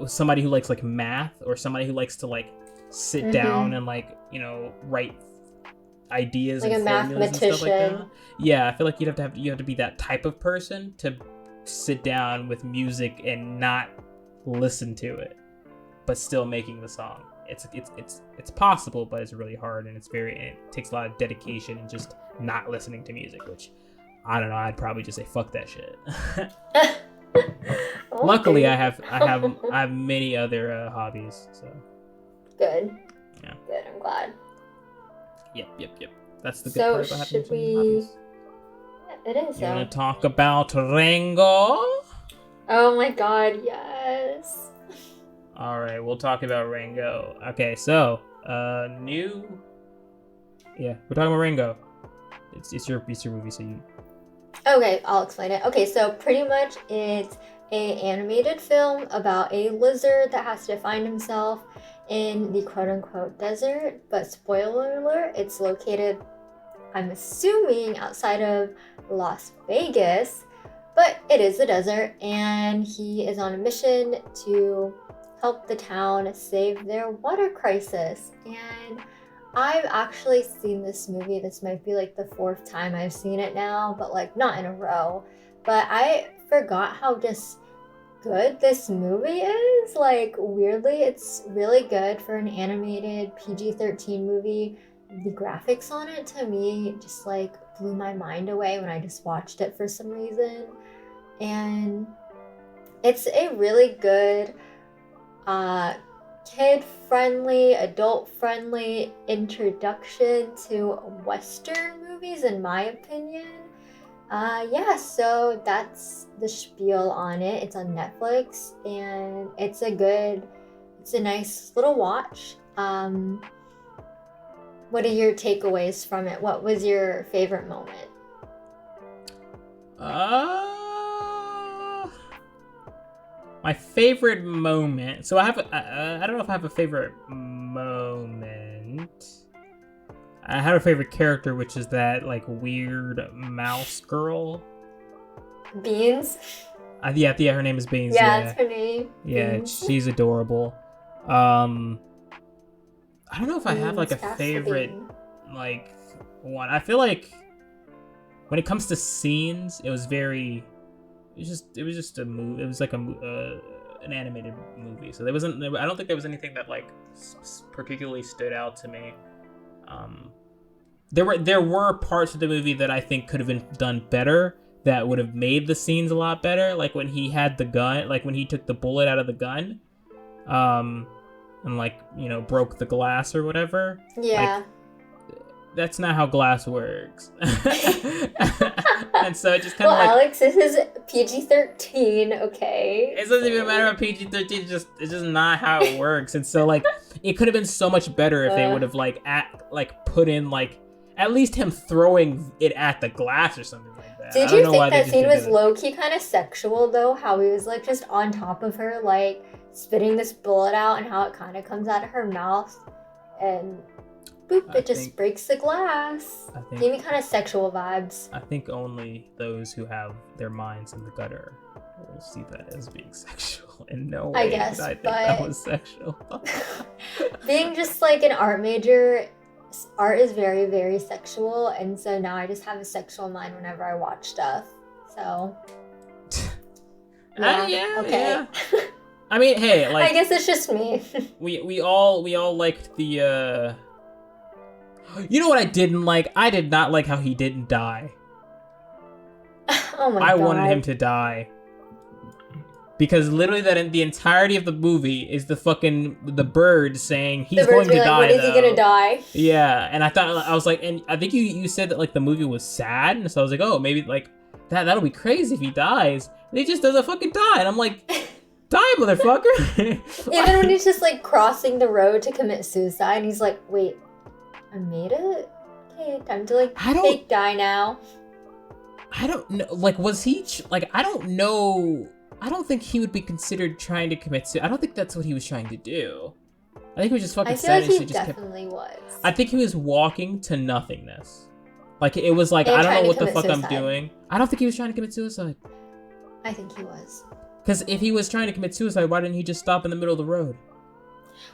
somebody who likes like math, or somebody who likes to like sit down and like, you know, write ideas like and a formulas and mathematician. stuff like that. Yeah, I feel like you have to be that type of person to sit down with music and not listen to it, but still making the song. It's possible, but it's really hard, and it takes a lot of dedication and just not listening to music, which I don't know, I'd probably just say fuck that shit. Okay. Luckily I have many other hobbies, so Good. Yeah. Good, I'm glad. Yep. That's the good So part about having should so many we... hobbies. It is, You so. want to talk about Rango? Oh my god, yes. All right, we'll talk about Rango. Okay, so we're talking about Rango. It's your movie, so you. Okay, I'll explain it. Okay, so pretty much it's an animated film about a lizard that has to find himself in the quote-unquote desert, but spoiler alert, it's located, I'm assuming, outside of Las Vegas, but it is the desert, and he is on a mission to help the town save their water crisis. And I've actually seen this movie. This might be like the 4th time I've seen it now, but like not in a row. But I forgot how just good this movie is. Like, weirdly, it's really good for an animated PG-13 movie. The graphics on it, to me, just like blew my mind away when I just watched it for some reason. And it's a really good kid-friendly, adult-friendly introduction to Western movies, in my opinion. So that's the spiel on it. It's on Netflix, and it's a nice little watch. What are your takeaways from it? What was your favorite moment? My favorite moment. So I don't know if I have a favorite moment. I have a favorite character, which is that like weird mouse girl. Beans? Yeah, her name is Beans. Yeah, that's her name. Yeah, Beans. she's adorable. I don't know if I have like a Beans, favorite like one. I feel like when it comes to scenes, it was just a movie. It was like an animated movie, so I don't think there was anything that like particularly stood out to me. There were parts of the movie that I think could have been done better, that would have made the scenes a lot better, like when he had the gun, like when he took the bullet out of the gun, and like, you know, broke the glass or whatever. Yeah. Like, that's not how glass works. And so it just kind of like... Alex, this is PG-13, okay? It doesn't even matter about PG-13, it's just not how it works. And so, like, it could have been so much better if they would have, like, put in, like, at least him throwing it at the glass or something like that. Did you think that scene was low-key kind of sexual, though? How he was, like, just on top of her, like, spitting this bullet out, and how it kind of comes out of her mouth, and... boop, it just breaks the glass. Gave me kind of sexual vibes. I think only those who have their minds in the gutter will see that as being sexual. In no way I guess, did I think but that was sexual. being just like an art major, art is very, very sexual, and so now I just have a sexual mind whenever I watch stuff. So yeah. I mean, hey, like I guess it's just me. we all liked the You know what I didn't like? I did not like how he didn't die. Oh my god. I wanted him to die. Because literally that in the entirety of the movie is the bird saying he's going to die. When is he gonna die? Yeah, and I was like, and I think you said that like the movie was sad, and so I was like, oh, maybe like that'll be crazy if he dies. And he just doesn't fucking die, and I'm like, die, motherfucker. Even when he's just like crossing the road to commit suicide, and he's like, wait, I made it? Okay, time to like fake die now. I don't know, like, was he, like, I don't know, I don't think he would be considered trying to commit suicide. I don't think that's what he was trying to do. I think he was just fucking sad. I feel like he definitely was. I think he was walking to nothingness. Like, it was like, I don't know what the fuck I'm doing. I don't think he was trying to commit suicide. I think he was. Because if he was trying to commit suicide, why didn't he just stop in the middle of the road?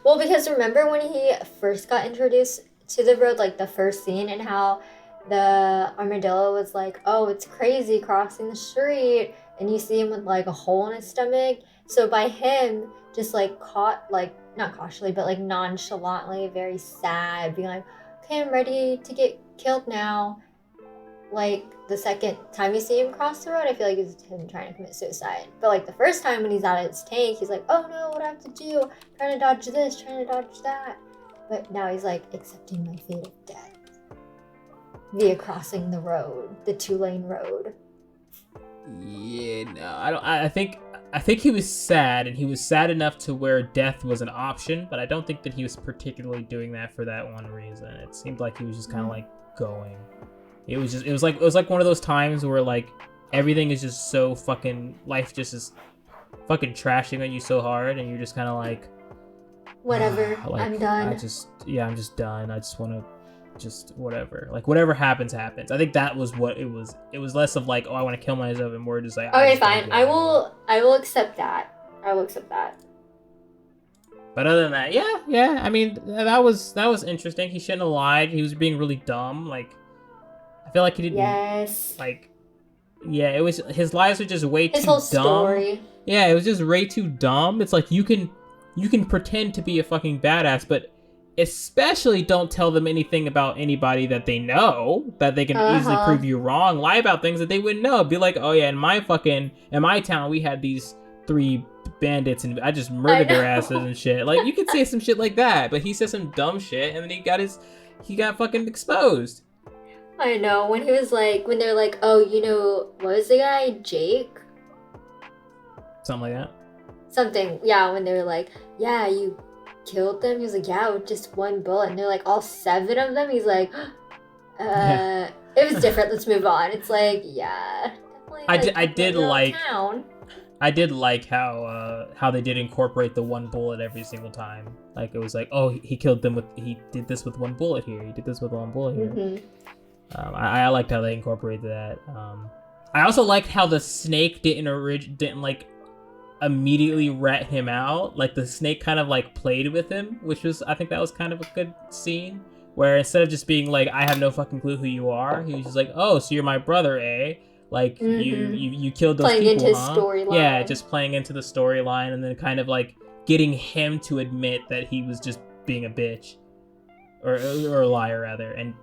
Well, because remember when he first got introduced to the road, like the first scene, and how the armadillo was like, oh, it's crazy crossing the street, and you see him with like a hole in his stomach. So by him just like not cautiously, but like nonchalantly, very sad, being like, okay, I'm ready to get killed now. Like the second time you see him cross the road, I feel like it's him trying to commit suicide. But like the first time when he's out of his tank, he's like, oh no, what do I have to do? Trying to dodge this, trying to dodge that. But now he's like accepting my fate of death via crossing the road, the 2-lane road. Yeah, no, I don't. I think he was sad, and he was sad enough to where death was an option. But I don't think that he was particularly doing that for that one reason. It seemed like he was just kind of like going. It was like one of those times where like everything is just so fucking, life just is fucking trashing on you so hard, and you're just kind of like, whatever, like, I'm done. I'm just done. I just want to just whatever. Like whatever happens. I think that was what it was. It was less of like, oh, I want to kill myself, and more just like, okay, fine. I will accept that. I will accept that. But other than that, yeah. I mean, that was interesting. He shouldn't have lied. He was being really dumb. Like, I feel like he didn't. Yes. Like, yeah, it was, his lies were just way too dumb. His whole story. Yeah, it was just way too dumb. It's like you can pretend to be a fucking badass, but especially don't tell them anything about anybody that they know, that they can easily prove you wrong. Lie about things that they wouldn't know. Be like, oh yeah, in my town we had these 3 bandits and I just murdered their asses and shit. Like, you could say some shit like that, but he said some dumb shit and then he got fucking exposed. I know, when he was like, when they're like, oh, you know, what was the guy, Jake? Something like that. Something, yeah, when they were like, yeah, you killed them? He was like, yeah, with just 1 bullet. And they're like, all 7 of them? He's like, it was different, let's move on. It's like, yeah, definitely. Like, I did like how they did incorporate the 1 bullet every single time. Like, it was like, oh, he did this with 1 bullet here. He did this with 1 bullet here. Mm-hmm. I liked how they incorporated that. I also liked how the snake didn't like immediately rat him out. Like, the snake kind of like played with him, I think that was kind of a good scene. Where instead of just being like, I have no fucking clue who you are, he was just like, oh, so you're my brother, eh? Like, you killed those people, into his storyline. Yeah, just playing into the storyline, and then kind of like getting him to admit that he was just being a bitch, or a liar rather, and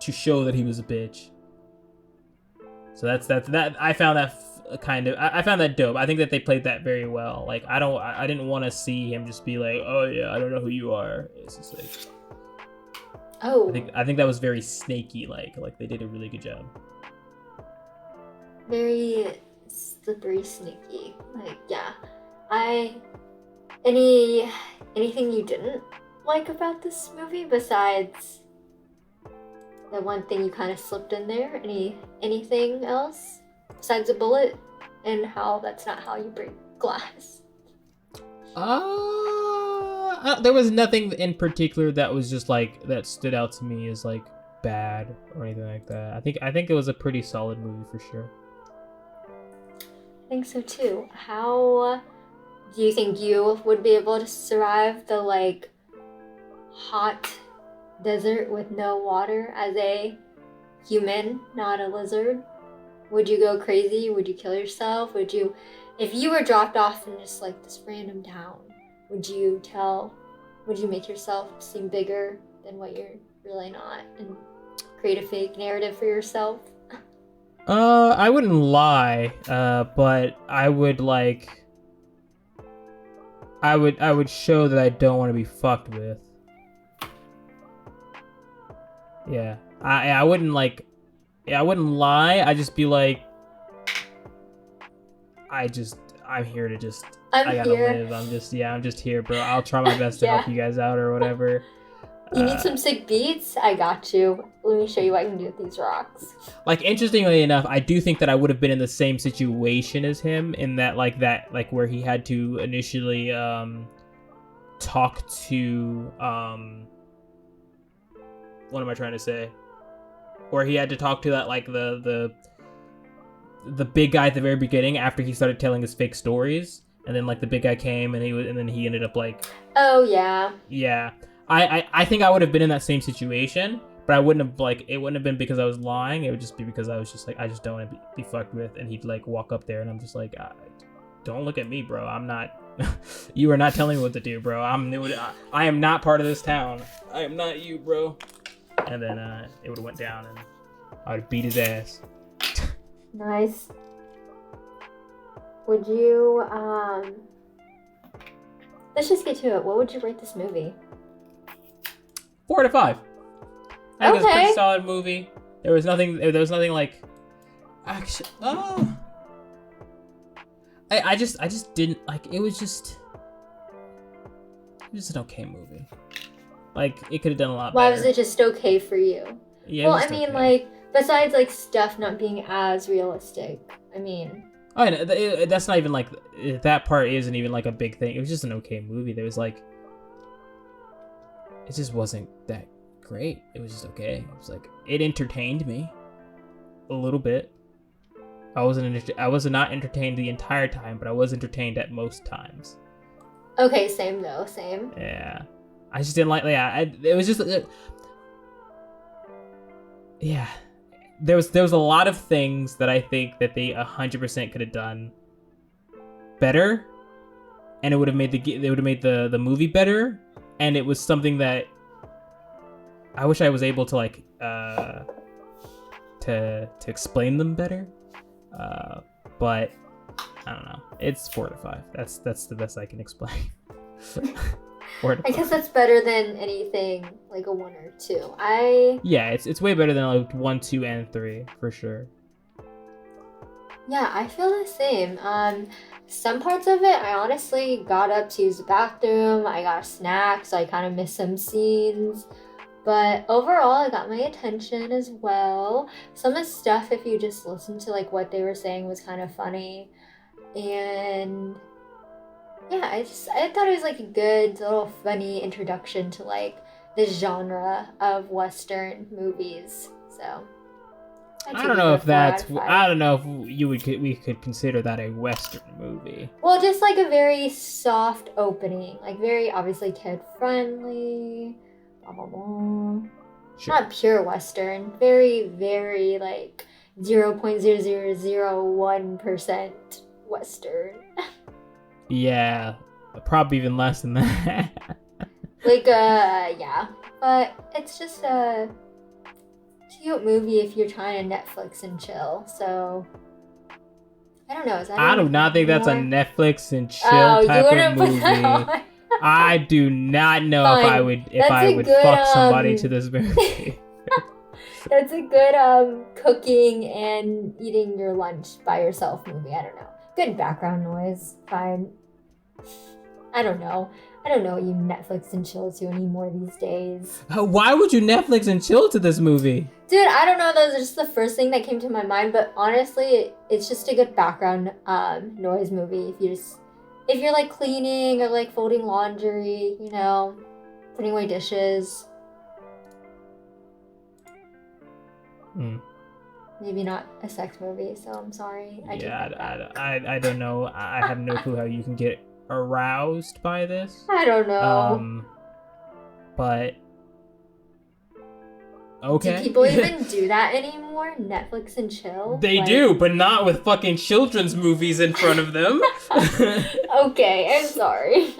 to show that he was a bitch. So that's that. I found that I found that dope. I think that they played that very well. Like, I didn't want to see him just be like, oh yeah, I don't know who you are. It's just like, oh. I think that was very snaky. Like they did a really good job. Very slippery, sneaky. Like, yeah. Anything you didn't like about this movie besides the one thing you kind of slipped in there? Anything else besides a bullet and how that's not how you break glass? There was nothing in particular that was just like that stood out to me as like bad or anything like that. I think it was a pretty solid movie for sure. I think so too. How do you think you would be able to survive the like hot desert with no water as a human, not a lizard? Would you go crazy? Would you kill yourself? Would you, if you were dropped off in just like this random town, would you make yourself seem bigger than what you're really not and create a fake narrative for yourself? I wouldn't lie, but I would like, I would show that I don't want to be fucked with. Yeah, I wouldn't like, I wouldn't lie. I'd just be like, I'm here to just, I gotta live. I'm just here, bro. I'll try my best to help you guys out or whatever. You need some sick beats? I got you. Let me show you what I can do with these rocks. Like, interestingly enough, I do think that I would have been in the same situation as him in that where he had to initially talk to what am I trying to say? Where he had to talk to that like the big guy at the very beginning after he started telling his fake stories, and then like the big guy came and then he ended up like, oh yeah. Yeah. I think I would have been in that same situation, but I wouldn't have like, it wouldn't have been because I was lying. It would just be because I was just like, I just don't want to be fucked with. And he'd like walk up there and I'm just like, don't look at me, bro. I'm not, you are not telling me what to do, bro. I am not part of this town. I am not you, bro. And then it would have went down and I would beat his ass. Nice. Would you, let's just get to it. What would you rate this movie? 4 out of 5. I think it was a pretty solid movie. There was nothing like, actually, I just didn't like. It was just an okay movie. Like, it could have done a lot better. Why was it just okay for you? Yeah. Well, I mean, like, besides like stuff not being as realistic. I mean. Oh, that's not even like, that part isn't even like a big thing. It was just an okay movie. There was like, it just wasn't that great. It was just okay. It was like, it entertained me a little bit. I was not entertained the entire time, but I was entertained at most times. Okay, same though, same. Yeah, I just didn't like. Yeah, it was just. Yeah, there was a lot of things that I think that they 100% could have done better, and it would have made the movie better. And it was something that I wish I was able to like to explain them better. But I don't know. It's 4 to 5. That's the best I can explain. 4 to 5. I guess that's better than anything like a 1 or 2. Yeah, it's way better than like 1, 2, and 3 for sure. Yeah, I feel the same. Some parts of it, I honestly got up to use the bathroom. I got a snack, so I kind of missed some scenes. But overall, it got my attention as well. Some of the stuff, if you just listen to like what they were saying, was kind of funny. And yeah, I thought it was like a good little funny introduction to like the genre of Western movies. So I don't know if we could consider that a Western movie. Well, just like a very soft opening, like very obviously kid friendly. Blah, blah, blah. Sure. Not pure Western. Very, very like 0.0001% Western. Yeah, probably even less than that. Like, yeah. But it's just a cute movie if you're trying to Netflix and chill. So, I don't know. I do not think that's a Netflix and chill type of movie. I do not know if I would fuck somebody to this movie. That's a good cooking and eating your lunch by yourself movie. I don't know. Good background noise. Fine. I don't know what you Netflix and chill to anymore these days. Why would you Netflix and chill to this movie? Dude, I don't know. That was just the first thing that came to my mind. But honestly, it's just a good background noise movie. If you just if you're like cleaning or like folding laundry, you know, putting away dishes. Maybe not a sex movie, so I'm sorry. I don't know. I have no clue how you can get aroused by this. I don't know. But okay. Do people even do that anymore? Netflix and chill? They do, but not with fucking children's movies in front of them. Okay, I'm sorry.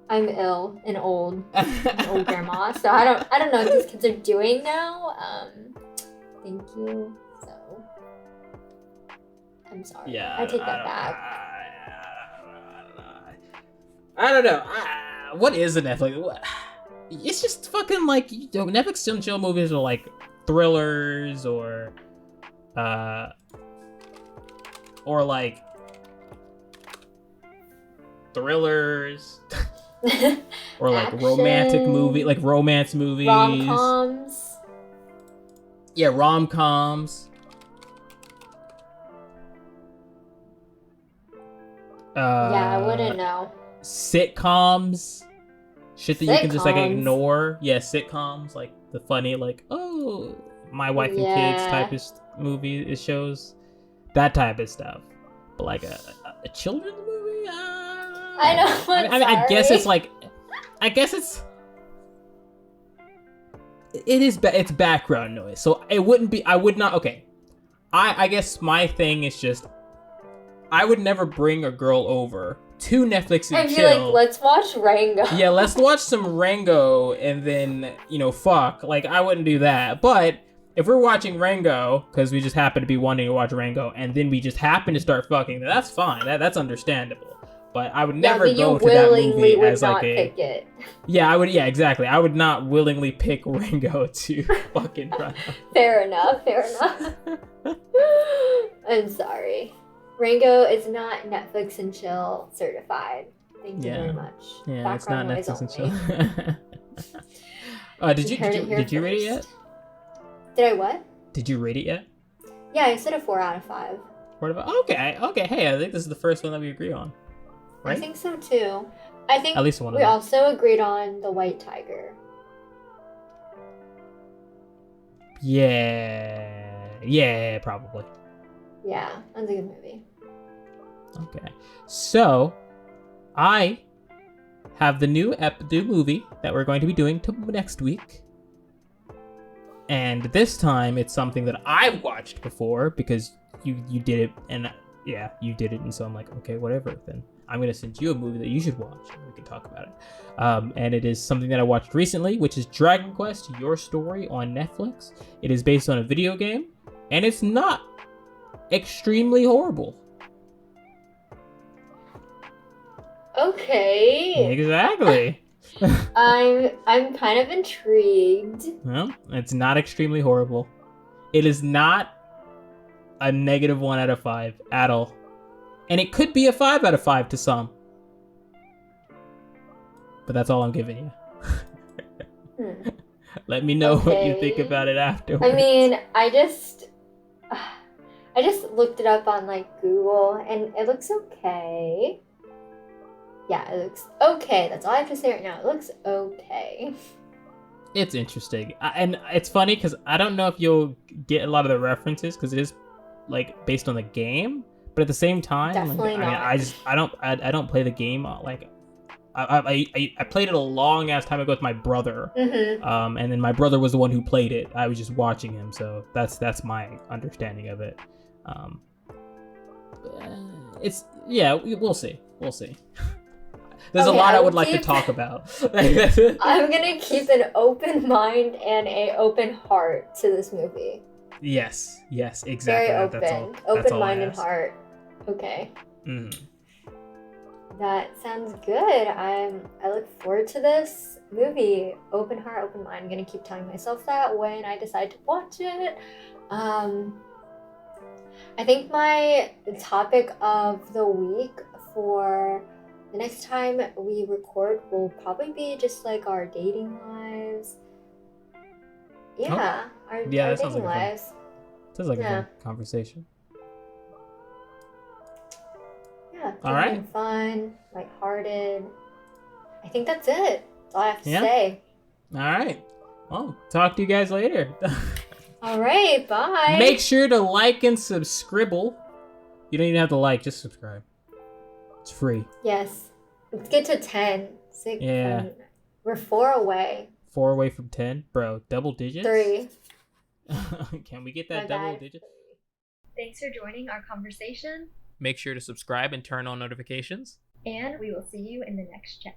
I'm ill and old. I'm old grandma, so I don't know what these kids are doing now. Thank you. So I'm sorry. Yeah, I take that back. I don't know. What is a Netflix? It's just fucking like, you know, Netflix and chill movies are like thrillers or like thrillers or like romantic movie, like romance movies, rom-coms. Yeah, rom-coms. Yeah, I wouldn't know. Sitcoms. Shit that you can just like ignore. Yeah, sitcoms, like the funny, like, oh, My Wife and Kids type of movie, it shows that type of stuff. But like a children's movie, I know. I guess it's like, it's background noise, so it wouldn't be. I would not. Okay, I guess my thing is just, I would never bring a girl over to Netflix and chill. I'd be like, let's watch Rango. Yeah, let's watch some Rango and then, you know, fuck. Like, I wouldn't do that. But if we're watching Rango, because we just happen to be wanting to watch Rango, and then we just happen to start fucking, that's fine. That's understandable. But I would never go to that movie as like a... pick it. Yeah, I would, yeah, exactly. I would not willingly pick Rango to fucking run. Fair enough. I'm sorry. Rango is not Netflix and chill certified. Thank you very much. Yeah, background it's not Netflix only. and chill. Did you rate it yet? Did I what? Did you rate it yet? Yeah, I said a 4 out of 5. Okay. Hey, I think this is the first one that we agree on. Right? I think so too. I think at least one of we them. also agreed on The White Tiger. Yeah, probably. Yeah, that's a good movie. Okay, so I have the new movie that we're going to be doing next week, and this time it's something that I've watched before because you did it, and yeah, you did it, and so I'm like, okay, whatever. Then I'm gonna send you a movie that you should watch, and we can talk about it. And it is something that I watched recently, which is Dragon Quest: Your Story on Netflix. It is based on a video game, and it's not extremely horrible. Okay. Exactly. I'm kind of intrigued. Well, it's not extremely horrible. It is not a -1 out of 5 at all. And it could be a 5 out of 5 to some. But that's all I'm giving you. Let me know what you think about it afterwards. I mean, I just looked it up on like Google and it looks okay. Yeah, it looks okay. That's all I have to say right now. It looks okay. It's interesting. And it's funny because I don't know if you'll get a lot of the references because it is like based on the game. But at the same time, definitely like, not. I don't play the game like I played it a long ass time ago with my brother. Mm-hmm. And then my brother was the one who played it. I was just watching him, so that's my understanding of it. It's we'll see. There's a lot I would like to talk about. I'm gonna keep an open mind and an open heart to this movie. Yes, exactly. Very open. That's open all mind and heart. Okay. Mm-hmm. That sounds good. I look forward to this movie. Open heart, open mind. I'm gonna keep telling myself that when I decide to watch it. I think my topic of the week for the next time we record will probably be just like our dating lives. Yeah, our dating lives. Sounds like a fun conversation. Yeah. All right. Fun, lighthearted. I think that's it. That's all I have to Yeah. say. All right. Well, talk to you guys later. All right. Bye. Make sure to like and subscribe. You don't even have to like, just subscribe. It's free. Yes. Let's get to 10. 6, Yeah. 7, 9. We're 4 away. 4 away from 10? Bro, double digits? 3. Can we get that My double bad. digit? Thanks for joining our conversation, Make sure to subscribe and turn on notifications. and we will see you in the next chat.